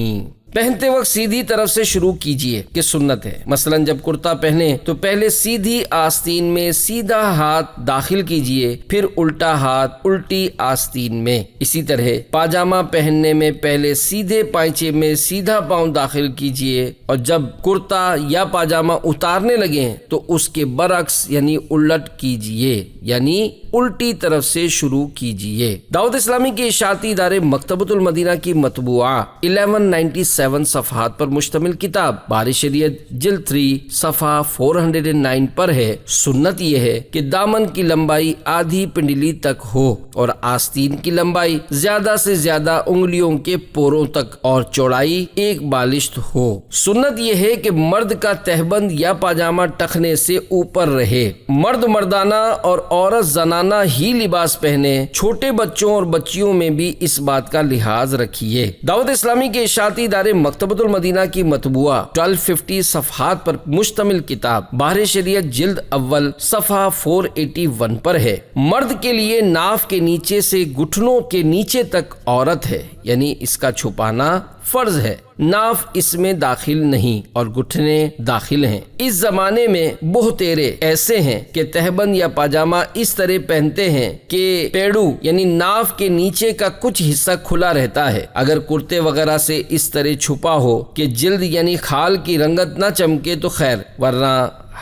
پہنتے وقت سیدھی طرف سے شروع کیجئے کہ سنت ہے۔ مثلا جب کرتا پہنے تو پہلے سیدھی آستین میں سیدھا ہاتھ داخل کیجئے، پھر الٹا ہاتھ الٹی آستین میں۔ اسی طرح پاجامہ پہننے میں پہلے سیدھے پائچے میں سیدھا پاؤں داخل کیجئے، اور جب کرتا یا پاجامہ اتارنے لگیں تو اس کے برعکس یعنی الٹ کیجئے، یعنی الٹی طرف سے شروع کیجئے۔ دعوت اسلامی کے اشاعتی ادارے مکتبۃ المدینہ کی مطبوعہ 1197 صفحات پر مشتمل کتاب بحر شریعت جلد 3 صفحہ 409 پر ہے۔ سنت یہ ہے کہ دامن کی لمبائی آدھی پنڈلی تک ہو اور آستین کی لمبائی زیادہ سے زیادہ انگلیوں کے پوروں تک اور چوڑائی 1 بالشت ہو۔ سنت یہ ہے کہ مرد کا تہبند یا پاجامہ ٹخنے سے اوپر رہے۔ مرد مردانہ اور عورت زنانہ ہی لباس پہنے۔ چھوٹے بچوں اور بچیوں میں بھی اس بات کا لحاظ رکھیے۔ دعوت اسلامی کے اشاعتی ادارے مکتبۃ المدینہ کی مطبوعہ 1250 صفحات پر مشتمل کتاب بحر شریعت جلد اول صفحہ 481 پر ہے۔ مرد کے لیے ناف کے نیچے سے گھٹنوں کے نیچے تک عورت ہے، یعنی اس کا چھپانا فرض ہے۔ ناف اس میں داخل نہیں اور گھٹنے داخل ہیں۔ اس زمانے میں بہتیرے ایسے ہیں کہ تہبند یا پاجامہ اس طرح پہنتے ہیں کہ پیڑو یعنی ناف کے نیچے کا کچھ حصہ کھلا رہتا ہے۔ اگر کرتے وغیرہ سے اس طرح چھپا ہو کہ جلد یعنی کھال کی رنگت نہ چمکے تو خیر، ورنہ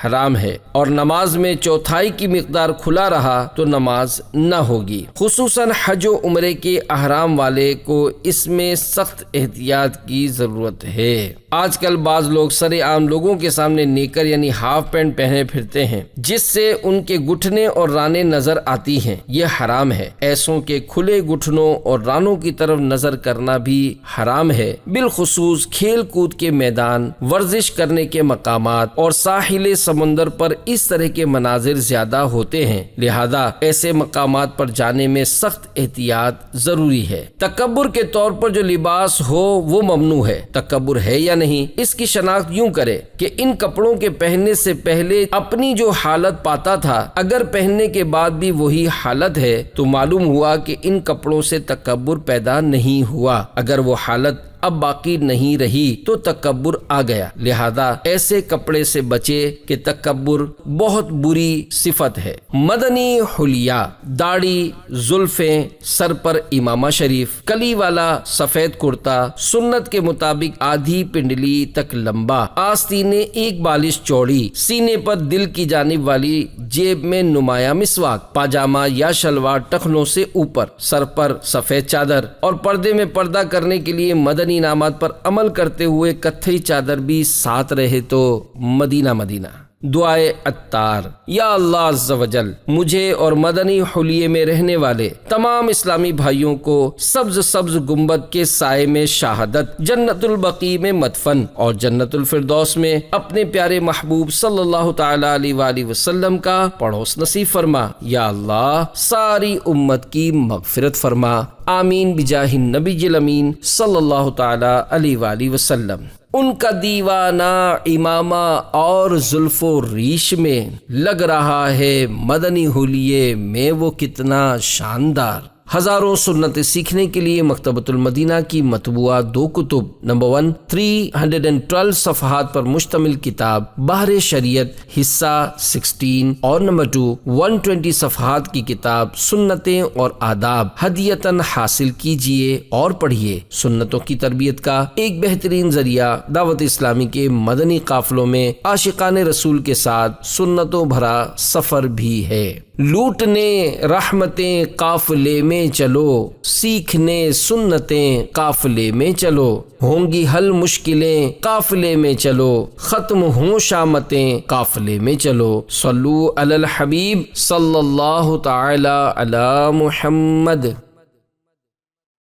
حرام ہے اور نماز میں چوتھائی کی مقدار کھلا رہا تو نماز نہ ہوگی۔ خصوصاً حج و عمرے کے احرام والے کو اس میں سخت احتیاط کی ضرورت ہے۔ آج کل بعض لوگ سر عام لوگوں کے سامنے نیکر یعنی ہاف پینٹ پہنے پھرتے ہیں جس سے ان کے گھٹنے اور رانیں نظر آتی ہیں، یہ حرام ہے۔ ایسوں کے کھلے گھٹنوں اور رانوں کی طرف نظر کرنا بھی حرام ہے، بالخصوص کھیل کود کے میدان، ورزش کرنے کے مقامات اور ساحل سمندر پر اس طرح کے مناظر زیادہ ہوتے ہیں، لہذا ایسے مقامات پر جانے میں سخت احتیاط ضروری ہے۔ تکبر کے طور پر جو لباس ہو وہ ممنوع ہے۔ تکبر ہے یا نہیں، اس کی شناخت یوں کرے کہ ان کپڑوں کے پہننے سے پہلے اپنی جو حالت پاتا تھا اگر پہننے کے بعد بھی وہی حالت ہے تو معلوم ہوا کہ ان کپڑوں سے تکبر پیدا نہیں ہوا۔ اگر وہ حالت اب باقی نہیں رہی تو تکبر آ گیا، لہذا ایسے کپڑے سے بچے کہ تکبر بہت بری صفت ہے۔ مدنی حلیہ، داڑھی، زلفیں، سر پر امامہ شریف، کلی والا سفید کرتا، سنت کے مطابق آدھی پنڈلی تک لمبا، آستینیں ایک بالش چوڑی، سینے پر دل کی جانب والی جیب میں نمایاں مسواک، پاجامہ یا شلوار ٹخنوں سے اوپر، سر پر سفید چادر اور پردے میں پردہ کرنے کے لیے مدنی انعامات پر عمل کرتے ہوئے کتھئی چادر بھی ساتھ رہے تو مدینہ مدینہ۔ دعائے عطار، یا اللہ عز و جل مجھے اور مدنی حلیے میں رہنے والے تمام اسلامی بھائیوں کو سبز سبز گنبد کے سائے میں شہادت، جنت البقیع میں مدفن اور جنت الفردوس میں اپنے پیارے محبوب صلی اللہ تعالی علیہ وآلہ وسلم کا پڑوس نصیب فرما۔ یا اللہ ساری امت کی مغفرت فرما، آمین بجاہ النبی الامین صلی اللہ تعالی علیہ وآلہ وسلم۔ ان کا دیوانہ امامہ اور زلف و ریش میں لگ رہا ہے مدنی حلیے میں وہ کتنا شاندار۔ ہزاروں سنتیں سیکھنے کے لیے مکتبۃ المدینہ کی مطبوعہ 2 کتب، نمبر 1 312 صفحات پر مشتمل کتاب بحر شریعت حصہ 16 اور نمبر 2 120 صفحات کی کتاب سنتیں اور آداب ہدیتاً حاصل کیجیے اور پڑھیے۔ سنتوں کی تربیت کا ایک بہترین ذریعہ دعوت اسلامی کے مدنی قافلوں میں عاشقان رسول کے ساتھ سنتوں بھرا سفر بھی ہے۔ لوٹنے رحمتیں قافلے میں چلو، سیکھنے سنتیں قافلے میں چلو، ہوں گی حل مشکلیں قافلے میں چلو، ختم ہوں شامتیں قافلے میں چلو۔ صلو علی الحبیب صلی اللہ تعالی علی محمد۔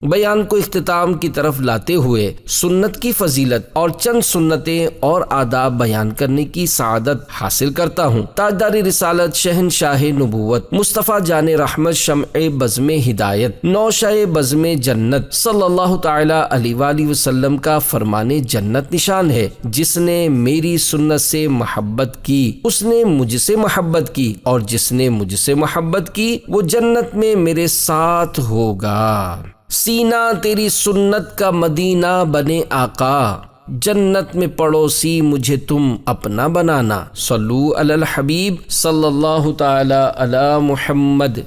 بیان کو اختتام کی طرف لاتے ہوئے سنت کی فضیلت اور چند سنتیں اور آداب بیان کرنے کی سعادت حاصل کرتا ہوں۔ تاجدار رسالت، شہنشاہ نبوت، مصطفیٰ جان رحمت، شمع بزم ہدایت، نوشہ بزم جنت صلی اللہ تعالی علیہ وآلہ وسلم کا فرمان جنت نشان ہے، جس نے میری سنت سے محبت کی اس نے مجھ سے محبت کی، اور جس نے مجھ سے محبت کی وہ جنت میں میرے ساتھ ہوگا۔ سینہ تیری سنت کا مدینہ بنے آقا، جنت میں پڑوسی مجھے تم اپنا بنانا۔ صلو علی الحبیب صلی اللہ تعالی علی محمد۔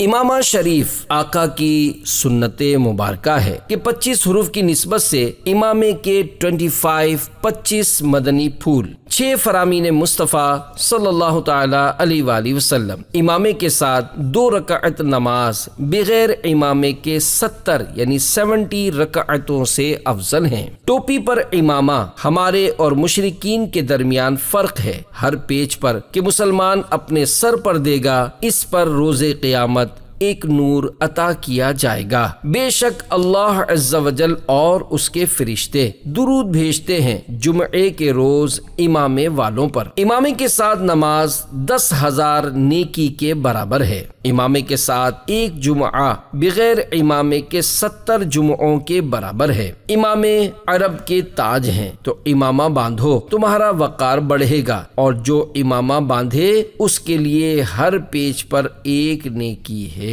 امامہ شریف آقا کی سنت مبارکہ ہے کہ 25 حروف کی نسبت سے امامے کے 25 مدنی پھول، 6 فرامین مصطفیٰ صلی اللہ تعالی علیہ وآلہ وسلم۔ امامے کے ساتھ 2 رکعت نماز بغیر امامے کے 70 رکعتوں سے افضل ہیں۔ ٹوپی پر امامہ ہمارے اور مشرکین کے درمیان فرق ہے، ہر پیچ پر کہ مسلمان اپنے سر پر دے گا، اس پر روز قیامت ایک نور عطا کیا جائے گا۔ بے شک اللہ عز و جل اور اس کے فرشتے درود بھیجتے ہیں جمعے کے روز امامے والوں پر۔ امامے کے ساتھ نماز 10,000 نیکی کے برابر ہے۔ امامے کے ساتھ ایک جمعہ بغیر امامے کے 70 جمعوں کے برابر ہے۔ امامے عرب کے تاج ہیں، تو امامہ باندھو تمہارا وقار بڑھے گا، اور جو امامہ باندھے اس کے لیے ہر پیچ پر ایک نیکی ہے۔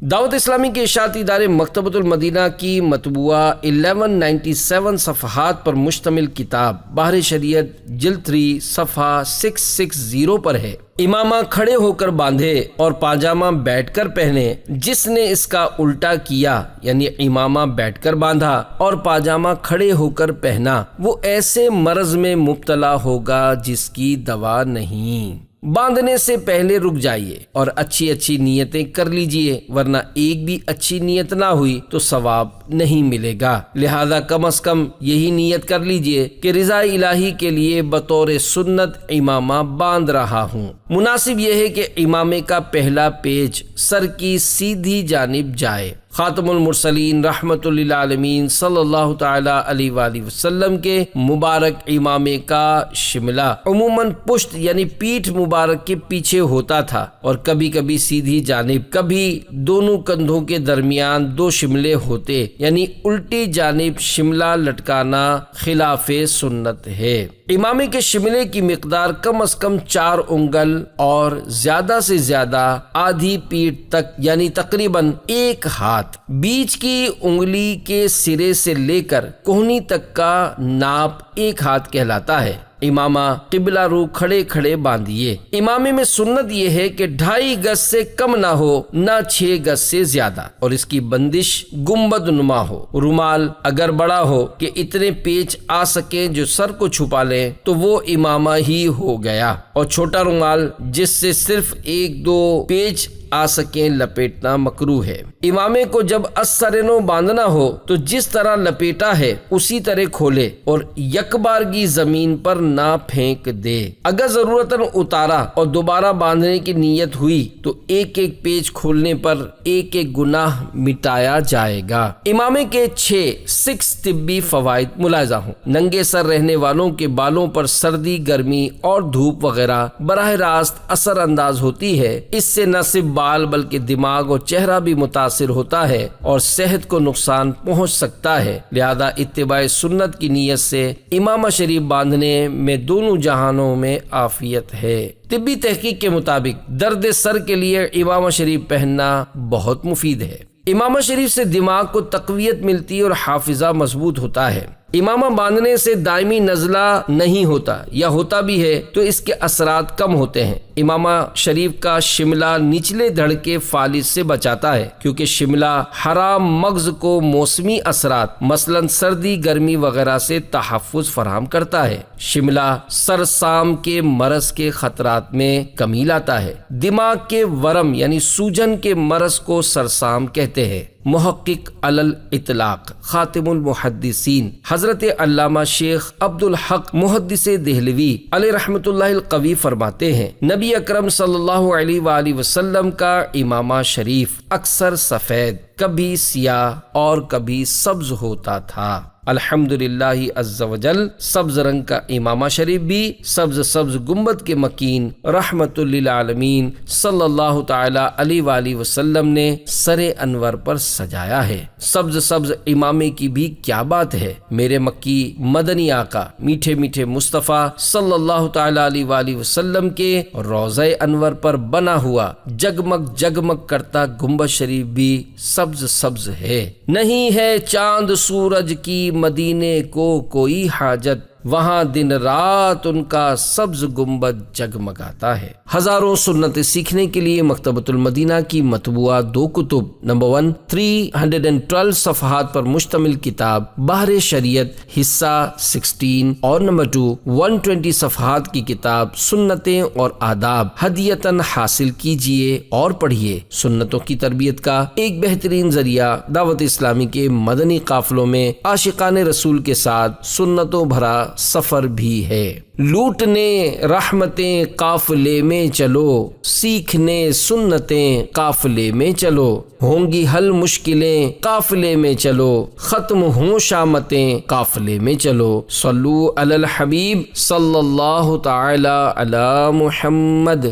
دعوت اسلامی کے اشاعتی ادارے مکتبۃ المدینہ کی مطبوعہ 1197 صفحات پر مشتمل کتاب بحر شریعت جلد 3 صفحہ 660 پر ہے: امامہ کھڑے ہو کر باندھے اور پاجامہ بیٹھ کر پہنے، جس نے اس کا الٹا کیا یعنی امامہ بیٹھ کر باندھا اور پاجامہ کھڑے ہو کر پہنا، وہ ایسے مرض میں مبتلا ہوگا جس کی دوا نہیں۔ باندھنے سے پہلے رک جائیے اور اچھی اچھی نیتیں کر لیجئے، ورنہ ایک بھی اچھی نیت نہ ہوئی تو ثواب نہیں ملے گا۔ لہذا کم از کم یہی نیت کر لیجئے کہ رضا الہی کے لیے بطور سنت امامہ باندھ رہا ہوں۔ مناسب یہ ہے کہ امامے کا پہلا پیچ سر کی سیدھی جانب جائے۔ خاتم المرسلین رحمت للعالمین صلی اللہ تعالی علیہ وآلہ وسلم کے مبارک امامے کا شملہ عموماً پشت یعنی پیٹھ مبارک کے پیچھے ہوتا تھا، اور کبھی کبھی سیدھی جانب، کبھی دونوں کندھوں کے درمیان 2 شملے ہوتے، یعنی الٹی جانب شملہ لٹکانا خلاف سنت ہے۔ امامے کے شملے کی مقدار کم از کم 4 انگل اور زیادہ سے زیادہ آدھی پیٹھ تک یعنی تقریباً 1 ہاتھ۔ بیچ کی انگلی کے سرے سے لے کر کوہنی تک کا ناپ 1 ہاتھ کہلاتا ہے۔ امامہ قبلہ رو کھڑے کھڑے باندھیے۔ امامے میں سنت یہ ہے کہ 2.5 گز سے کم نہ ہو، نہ 6 گز سے زیادہ، اور اس کی بندش گنبد نما ہو۔ رومال اگر بڑا ہو کہ اتنے پیچ آ سکیں جو سر کو چھپا لیں تو وہ امامہ ہی ہو گیا، اور چھوٹا رومال جس سے صرف 1-2 پیچ آ سکیں لپیٹنا مکروہ ہے۔ امامے کو جب السرنو باندھنا ہو تو جس طرح لپیٹا ہے اسی طرح کھولے اور یکبارگی زمین پر نہ پھینک دے۔ اگر ضرورتاً اتارا اور دوبارہ باندھنے کی نیت ہوئی تو ایک پیچ کھولنے پر ایک گناہ مٹایا جائے گا۔ امامے کے 6 طبی فوائد ملاحظہ ہوں۔ ننگے سر رہنے والوں کے بالوں پر سردی، گرمی اور دھوپ وغیرہ براہ راست اثر انداز ہوتی ہے۔ اس سے نہ صرف بال بلکہ دماغ اور چہرہ بھی متاثر ہوتا ہے اور صحت کو نقصان پہنچ سکتا ہے۔ لہذا اتباع سنت کی نیت سے امامہ شریف باندھنے میں دونوں جہانوں میں عافیت ہے۔ طبی تحقیق کے مطابق درد سر کے لیے امامہ شریف پہننا بہت مفید ہے۔ امامہ شریف سے دماغ کو تقویت ملتی اور حافظہ مضبوط ہوتا ہے۔ امامہ باندھنے سے دائمی نزلہ نہیں ہوتا، یا ہوتا بھی ہے تو اس کے اثرات کم ہوتے ہیں۔ امامہ شریف کا شملہ نچلے دھڑ کے فالج سے بچاتا ہے، کیونکہ شملہ حرام مغز کو موسمی اثرات مثلا سردی، گرمی وغیرہ سے تحفظ فراہم کرتا ہے۔ شملہ سرسام کے مرض کے خطرات میں کمی لاتا ہے۔ دماغ کے ورم یعنی سوجن کے مرض کو سرسام کہتے ہیں۔ محقق علی الاطلاق خاتم المحدثین حضرت علامہ شیخ عبد الحق محدث دہلوی علیہ رحمۃ اللہ القوی فرماتے ہیں، نبی اکرم صلی اللہ علیہ وآلہ وسلم کا امامہ شریف اکثر سفید، کبھی سیاہ اور کبھی سبز ہوتا تھا۔ الحمدللہ عز وجل سبز رنگ کا امامہ شریف بھی سبز گنبد کے مکین رحمت للعالمین صلی اللہ تعالی علیہ وآلہ وسلم نے سر انور پر سجایا ہے۔ سبز امامے کی بھی کیا بات ہے۔ میرے مکی مدنی آقا میٹھے میٹھے مصطفیٰ صلی اللہ تعالی علیہ وآلہ وسلم کے روضہ انور پر بنا ہوا جگمگ کرتا گنبد شریف بھی سبز ہے۔ نہیں ہے چاند سورج کی مدینے کو کوئی حاجت، وہاں دن رات ان کا سبز گنبد جگمگاتا ہے۔ ہزاروں سنتیں سیکھنے کے لیے مکتبۃ المدینہ کی مطبوعہ 2 کتب، نمبر 1 312 صفحات پر مشتمل کتاب بحر شریعت حصہ 16 اور نمبر 2 120 صفحات کی کتاب سنتیں اور آداب ہدیتاً حاصل کیجیے اور پڑھیے۔ سنتوں کی تربیت کا ایک بہترین ذریعہ دعوت اسلامی کے مدنی قافلوں میں عاشقان رسول کے ساتھ سنتوں بھرا سفر بھی ہے۔ لوٹنے رحمتیں قافلے میں چلو، سیکھنے سنتیں قافلے میں چلو، ہوں گی حل مشکلیں قافلے میں چلو، ختم ہوں شامتیں قافلے میں چلو۔ صلو علی الحبیب صلی اللہ تعالی علی محمد۔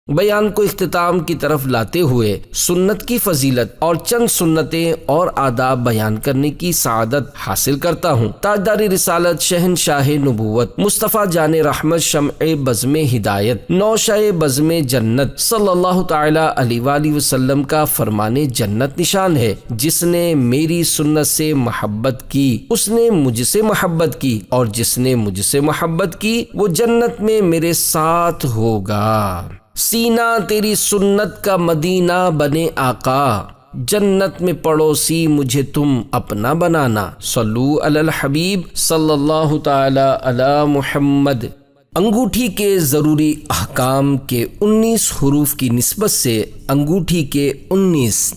بیان کو اختتام کی طرف لاتے ہوئے سنت کی فضیلت اور چند سنتیں اور آداب بیان کرنے کی سعادت حاصل کرتا ہوں۔ تاجدار رسالت، شہنشاہ نبوت، مصطفیٰ جان رحمت، شمع بزم ہدایت، نوشہ بزم جنت صلی اللہ تعالی علیہ وآلہ وسلم کا فرمان جنت نشان ہے، جس نے میری سنت سے محبت کی اس نے مجھ سے محبت کی، اور جس نے مجھ سے محبت کی وہ جنت میں میرے ساتھ ہوگا۔ سینہ تیری سنت کا مدینہ بنے آقا، جنت میں پڑوسی مجھے تم اپنا بنانا۔ صلو علی الحبیب صلی اللہ تعالی علی محمد۔ انگوٹھی کے ضروری احکام کے 19 حروف کی نسبت سے انگوٹھی کے 19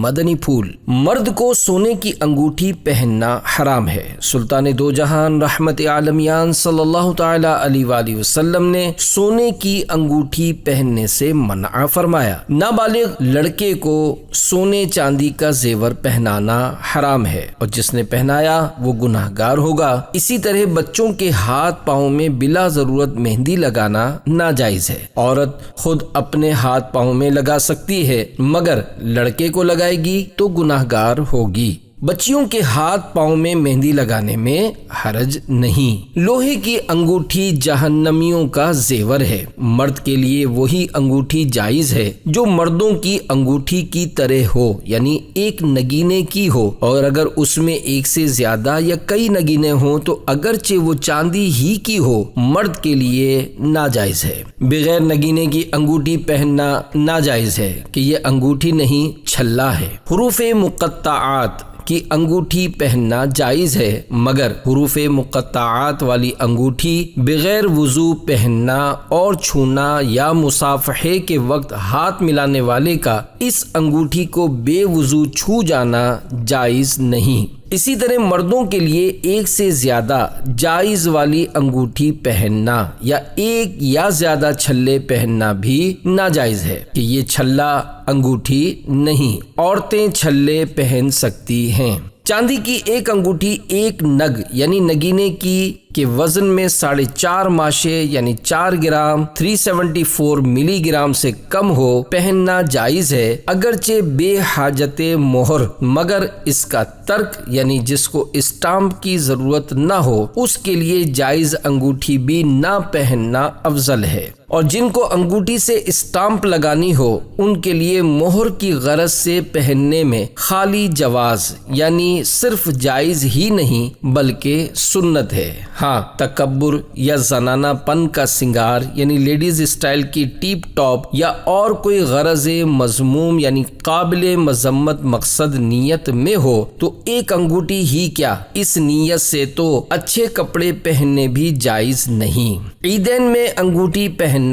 مدنی پھول۔ مرد کو سونے کی انگوٹھی پہننا حرام ہے۔ سلطان دو جہان رحمت عالمیان صلی اللہ تعالی علیہ وآلہ وسلم نے سونے کی انگوٹھی پہننے سے منع فرمایا۔ نابالغ لڑکے کو سونے چاندی کا زیور پہنانا حرام ہے، اور جس نے پہنایا وہ گناہگار ہوگا۔ اسی طرح بچوں کے ہاتھ پاؤں میں بلا ضرورت مہندی لگانا ناجائز ہے۔ عورت خود اپنے ہاتھ پاؤں میں لگا سکتی ہے، مگر لڑکے کو لگائے گی تو گناہگار ہوگی۔ بچیوں کے ہاتھ پاؤں میں مہندی لگانے میں حرج نہیں۔ لوہے کی انگوٹھی جہنمیوں کا زیور ہے۔ مرد کے لیے وہی انگوٹھی جائز ہے جو مردوں کی انگوٹھی کی طرح ہو، یعنی ایک نگینے کی ہو، اور اگر اس میں ایک سے زیادہ یا کئی نگینے ہوں تو اگرچہ وہ چاندی ہی کی ہو، مرد کے لیے ناجائز ہے۔ بغیر نگینے کی انگوٹھی پہننا ناجائز ہے کہ یہ انگوٹھی نہیں، چھلا ہے۔ حروف مقطعات کی انگوٹھی پہننا جائز ہے، مگر حروف مقطعات والی انگوٹھی بغیر وضو پہننا اور چھونا یا مصافحے کے وقت ہاتھ ملانے والے کا اس انگوٹھی کو بے وضو چھو جانا جائز نہیں۔ اسی طرح مردوں کے لیے ایک سے زیادہ جائز والی انگوٹھی پہننا یا ایک یا زیادہ چھلے پہننا بھی ناجائز ہے کہ یہ چھلا انگوٹھی نہیں، عورتیں چھلے پہن سکتی ہیں۔ چاندی کی ایک انگوٹھی ایک نگ یعنی نگینے کی کے وزن میں 4.5 ماشے یعنی 4 گرام 374 ملی گرام سے کم ہو پہننا جائز ہے، اگرچہ بے حاجت مہر، مگر اس کا ترک یعنی جس کو اسٹامپ کی ضرورت نہ ہو اس کے لیے جائز انگوٹھی بھی نہ پہننا افضل ہے۔ اور جن کو انگوٹھی سے اسٹامپ لگانی ہو ان کے لیے مہر کی غرض سے پہننے میں خالی جواز یعنی صرف جائز ہی نہیں بلکہ سنت ہے۔ ہاں، تکبر یا زنانہ پن کا سنگار یعنی لیڈیز اسٹائل کی ٹیپ ٹاپ یا اور کوئی غرض مذموم یعنی قابل مذمت مقصد نیت میں ہو تو ایک انگوٹھی ہی کیا، اس نیت سے تو اچھے کپڑے پہننے بھی جائز نہیں۔ عیدین میں انگوٹھی پہننا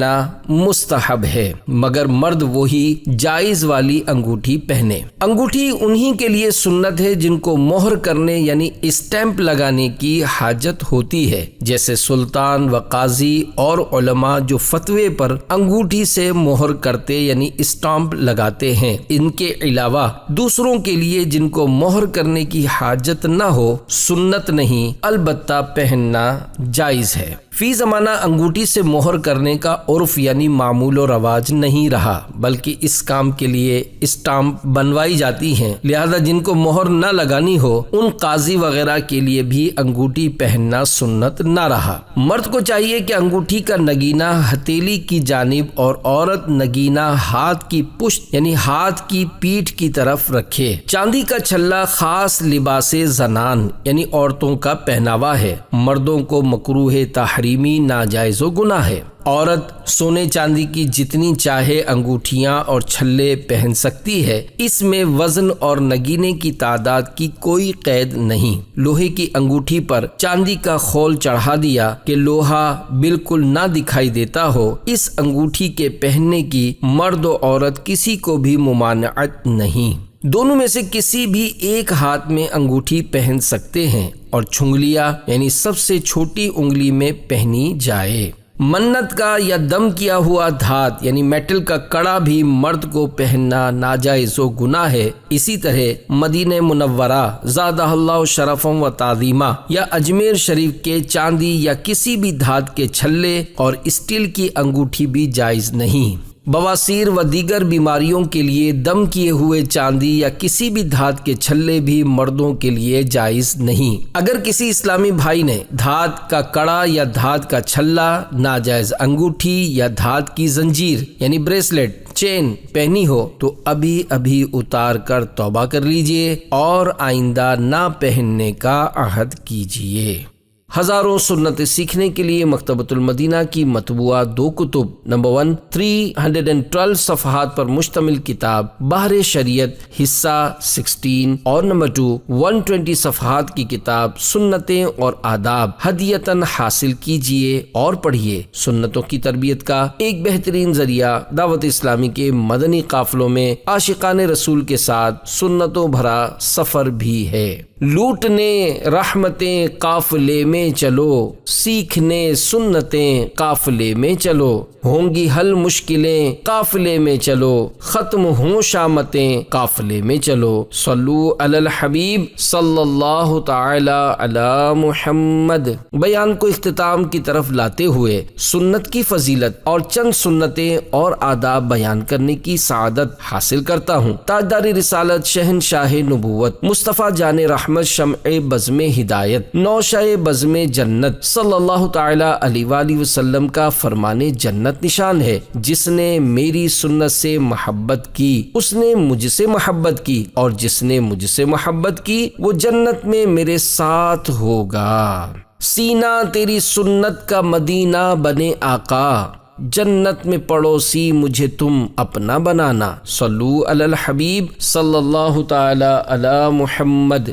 مستحب ہے، مگر مرد وہی جائز والی انگوٹھی پہنے۔ انگوٹھی انہی کے لیے سنت ہے جن کو مہر کرنے یعنی اسٹیمپ لگانے کی حاجت ہوتی ہے، جیسے سلطان و قاضی اور علماء جو فتوے پر انگوٹھی سے مہر کرتے یعنی اسٹامپ لگاتے ہیں۔ ان کے علاوہ دوسروں کے لیے جن کو مہر کرنے کی حاجت نہ ہو سنت نہیں، البتہ پہننا جائز ہے۔ فی زمانہ انگوٹھی سے مہر کرنے کا عرف یعنی معمول و رواج نہیں رہا، بلکہ اس کام کے لیے اسٹامپ بنوائی جاتی ہیں، لہذا جن کو مہر نہ لگانی ہو ان قاضی وغیرہ کے لیے بھی انگوٹھی پہننا سنت نہ رہا۔ مرد کو چاہیے کہ انگوٹھی کا نگینہ ہتھیلی کی جانب اور عورت نگینہ ہاتھ کی پشت یعنی ہاتھ کی پیٹھ کی طرف رکھے۔ چاندی کا چھلا خاص لباس زنان یعنی عورتوں کا پہناوا ہے، مردوں کو مکروہ تحریمی ناجائز و گناہ ہے۔ عورت سونے چاندی کی جتنی چاہے انگوٹھیاں اور چھلے پہن سکتی ہے، اس میں وزن اور نگینے کی تعداد کی کوئی قید نہیں۔ لوہے کی انگوٹھی پر چاندی کا خول چڑھا دیا کہ لوہا بالکل نہ دکھائی دیتا ہو، اس انگوٹھی کے پہننے کی مرد و عورت کسی کو بھی ممانعت نہیں۔ دونوں میں سے کسی بھی ایک ہاتھ میں انگوٹھی پہن سکتے ہیں اور چھنگلیاں یعنی سب سے چھوٹی انگلی میں پہنی جائے۔ منت کا یا دم کیا ہوا دھات یعنی میٹل کا کڑا بھی مرد کو پہننا ناجائز و گناہ ہے۔ اسی طرح مدینہ منورہ زادہ اللہ شرفم و تعظیمہ یا اجمیر شریف کے چاندی یا کسی بھی دھات کے چھلے اور اسٹیل کی انگوٹھی بھی جائز نہیں۔ بواسیر و دیگر بیماریوں کے لیے دم کیے ہوئے چاندی یا کسی بھی دھات کے چھلے بھی مردوں کے لیے جائز نہیں۔ اگر کسی اسلامی بھائی نے دھات کا کڑا یا دھات کا چھلا، ناجائز انگوٹھی یا دھات کی زنجیر یعنی بریسلیٹ، چین پہنی ہو تو ابھی اتار کر توبہ کر لیجئے اور آئندہ نہ پہننے کا عہد کیجئے۔ ہزاروں سنتیں سیکھنے کے لیے مکتبۃ المدینہ کی مطبوعہ 2 کتب، نمبر 1 312 صفحات پر مشتمل کتاب بحر شریعت حصہ 16 اور نمبر 2 120 صفحات کی کتاب سنتیں اور آداب ہدیتاً حاصل کیجیے اور پڑھیے۔ سنتوں کی تربیت کا ایک بہترین ذریعہ دعوت اسلامی کے مدنی قافلوں میں عاشقان رسول کے ساتھ سنتوں بھرا سفر بھی ہے۔ لوٹنے رحمتیں قافلے میں چلو، سیکھنے سنتیں قافلے میں چلو، ہوں گی حل مشکلیں قافلے میں چلو، ختم ہوں شامتیں قافلے میں چلو۔ صلو علی الحبیب صلی اللہ تعالی علی محمد۔ بیان کو اختتام کی طرف لاتے ہوئے سنت کی فضیلت اور چند سنتیں اور آداب بیان کرنے کی سعادت حاصل کرتا ہوں۔ تاجدار رسالت، شہنشاہ نبوت، مصطفیٰ جان رحمت، شمع بزم ہدایت، نوشہ بزم جنت صلی اللہ تعالی علیہ وآلہ وسلم کا فرمان جنت نشان ہے۔ جس نے میری سنت سے محبت کی اس نے مجھ سے محبت کی، اور جس نے مجھ سے محبت کی وہ جنت میں میرے ساتھ ہوگا۔ سینہ تیری سنت کا مدینہ بنے آقا، جنت میں پڑوسی مجھے تم اپنا بنانا۔ صلو علی الحبیب صلی اللہ تعالی علی محمد۔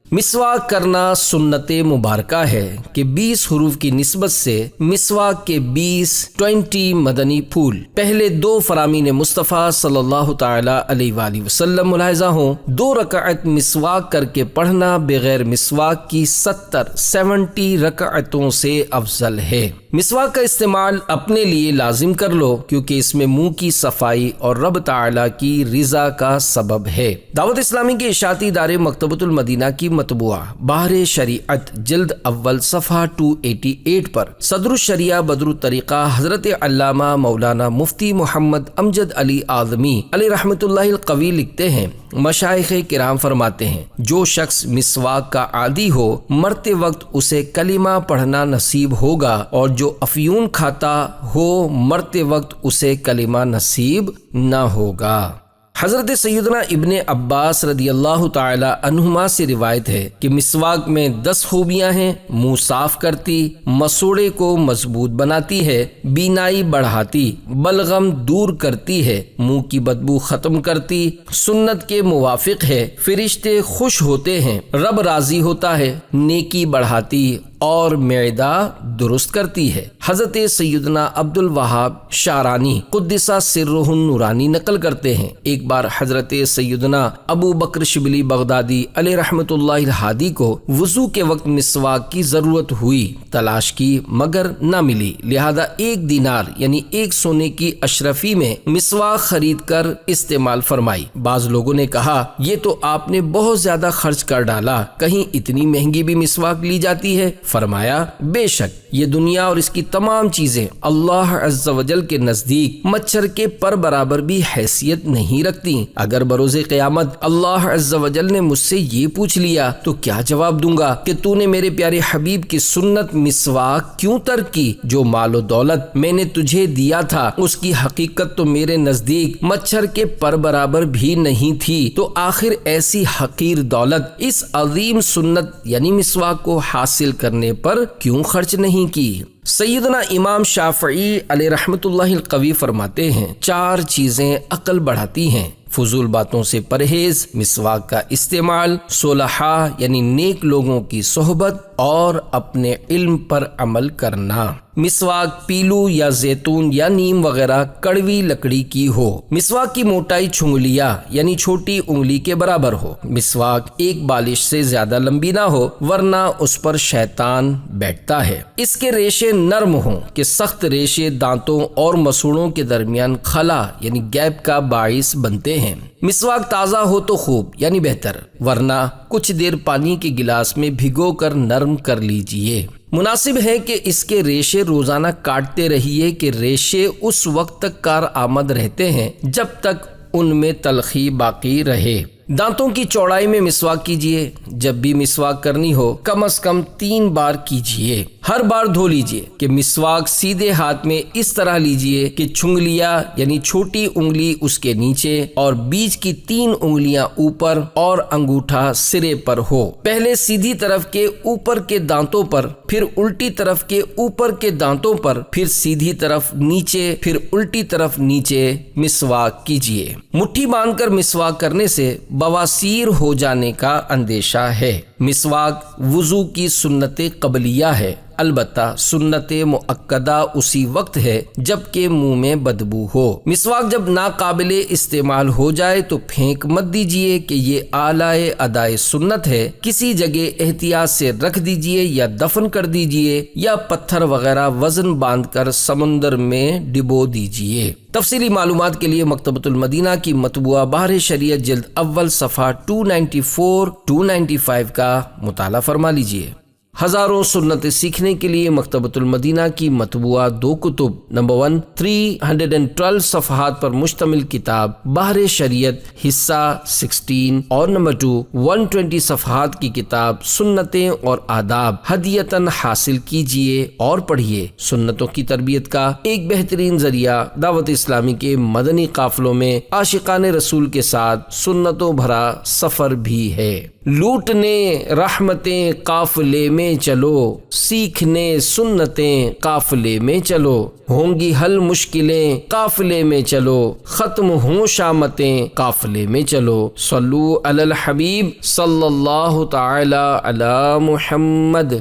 مسواک کرنا سنت مبارکہ ہے کہ 20 حروف کی نسبت سے مسواک کے 20 مدنی پھول پہلے 2 فرامین مصطفیٰ صلی اللہ تعالی علیہ وآلہ وسلم ملاحظہ ہوں۔ 2 رکعت مسواک کر کے پڑھنا بغیر مسواک کی 70 رکعتوں سے افضل ہے۔ مسواک کا استعمال اپنے لیے لازم کر لو کیونکہ اس میں منہ کی صفائی اور رب تعالی کی رضا کا سبب ہے۔ دعوت اسلامی کے اشاعتی ادارے مکتبۃ المدینہ کی مطبوعہ بحر شریعت جلد اول صفحہ 288 پر صدر الشریعہ بدر الطریقہ حضرت علامہ مولانا مفتی محمد امجد علی اعظمی علیہ رحمت اللہ القوی لکھتے ہیں، مشائخ کرام فرماتے ہیں جو شخص مسواک کا عادی ہو مرتے وقت اسے کلمہ پڑھنا نصیب ہوگا، اور جو افیون کھاتا ہو مرتے وقت اسے کلمہ نصیب نہ ہوگا۔ حضرت سیدنا ابن عباس رضی اللہ تعالی عنہما سے روایت ہے کہ مسواک میں 10 خوبیاں ہیں۔ منہ صاف کرتی، مسوڑے کو مضبوط بناتی ہے، بینائی بڑھاتی، بلغم دور کرتی ہے، منہ کی بدبو ختم کرتی، سنت کے موافق ہے، فرشتے خوش ہوتے ہیں، رب راضی ہوتا ہے، نیکی بڑھاتی اور معدہ درست کرتی ہے۔ حضرت سیدنا عبد الوہاب شعرانی قدس سرہ النورانی نقل کرتے ہیں، ایک بار حضرت سیدنا ابو بکر شبلی بغدادی علیہ رحمت اللہ الہادی کو وضو کے وقت مسواک کی ضرورت ہوئی، تلاش کی مگر نہ ملی، لہذا 1 دینار یعنی 1 سونے کی اشرفی میں مسواک خرید کر استعمال فرمائی۔ بعض لوگوں نے کہا یہ تو آپ نے بہت زیادہ خرچ کر ڈالا، کہیں اتنی مہنگی بھی مسواک لی جاتی ہے؟ فرمایا بے شک یہ دنیا اور اس کی تمام چیزیں اللہ عز و جل کے نزدیک مچھر کے پر برابر بھی حیثیت نہیں رکھتی۔ اگر بروز قیامت اللہ عز و جل نے مجھ سے یہ پوچھ لیا تو کیا جواب دوں گا کہ تو نے میرے پیارے حبیب کی سنت مسواک کیوں ترک کی؟ جو مال و دولت میں نے تجھے دیا تھا اس کی حقیقت تو میرے نزدیک مچھر کے پر برابر بھی نہیں تھی، تو آخر ایسی حقیر دولت اس عظیم سنت یعنی مسواک کو حاصل کرنے پر کیوں خرچ نہیں کی؟ سیدنا امام شافعی علیہ رحمت اللہ القوی فرماتے ہیں 4 چیزیں عقل بڑھاتی ہیں: فضول باتوں سے پرہیز، مسواک کا استعمال، صلحاء یعنی نیک لوگوں کی صحبت، اور اپنے علم پر عمل کرنا۔ مسواک پیلو یا زیتون یا نیم وغیرہ کڑوی لکڑی کی ہو۔ مسواک کی موٹائی چھنگلیاں یعنی چھوٹی انگلی کے برابر ہو۔ مسواک ایک بالش سے زیادہ لمبی نہ ہو ورنہ اس پر شیطان بیٹھتا ہے۔ اس کے ریشے نرم ہوں کہ سخت ریشے دانتوں اور مسوڑوں کے درمیان خلا یعنی گیپ کا باعث بنتے ہیں۔ مسواک تازہ ہو تو خوب یعنی بہتر، ورنہ کچھ دیر پانی کے گلاس میں بھگو کر نرم کر لیجئے۔ مناسب ہے کہ اس کے ریشے روزانہ کاٹتے رہیے کہ ریشے اس وقت تک کارآمد رہتے ہیں جب تک ان میں تلخی باقی رہے۔ دانتوں کی چوڑائی میں مسواک کیجئے۔ جب بھی مسواک کرنی ہو کم از کم 3 بار کیجئے۔ ہر بار دھو لیجئے کہ مسواک سیدھے ہاتھ میں اس طرح لیجئے کہ چھنگلیاں یعنی چھوٹی انگلی اس کے نیچے اور بیچ کی 3 انگلیاں اوپر اور انگوٹھا سرے پر ہو۔ پہلے سیدھی طرف کے اوپر کے دانتوں پر، پھر الٹی طرف کے اوپر کے دانتوں پر، پھر سیدھی طرف نیچے، پھر الٹی طرف نیچے مسواک کیجئے۔ مٹھی باندھ کر مسواک کرنے سے بواسیر ہو جانے کا اندیشہ ہے۔ مسواک وضو کی سنت قبلیہ ہے، البتہ سنت مؤکدہ اسی وقت ہے جب کہ منہ میں بدبو ہو۔ مسواک جب ناقابل استعمال ہو جائے تو پھینک مت دیجئے کہ یہ اعلی ادائے سنت ہے، کسی جگہ احتیاط سے رکھ دیجئے یا دفن کر دیجئے یا پتھر وغیرہ وزن باندھ کر سمندر میں ڈبو دیجئے۔ تفصیلی معلومات کے لیے مکتبۃ المدینہ کی مطبوعہ بحر شریعت جلد اول صفحہ 294-295 کا مطالعہ فرما لیجئے۔ ہزاروں سنتیں سیکھنے کے لیے مکتبۃ المدینہ کی مطبوعہ 2 کتب، نمبر 1 312 صفحات پر مشتمل کتاب بحر شریعت حصہ 16 اور نمبر 2 120 صفحات کی کتاب سنتیں اور آداب ہدیتاً حاصل کیجیے اور پڑھیے۔ سنتوں کی تربیت کا ایک بہترین ذریعہ دعوت اسلامی کے مدنی قافلوں میں عاشقان رسول کے ساتھ سنتوں بھرا سفر بھی ہے۔ لوٹنے رحمتیں قافلے میں چلو، سیکھنے سنتیں قافلے میں چلو، ہوں گی حل مشکلیں قافلے میں چلو، ختم ہوں شامتیں قافلے میں چلو۔ صلو علی الحبیب صلی اللہ تعالی علی محمد۔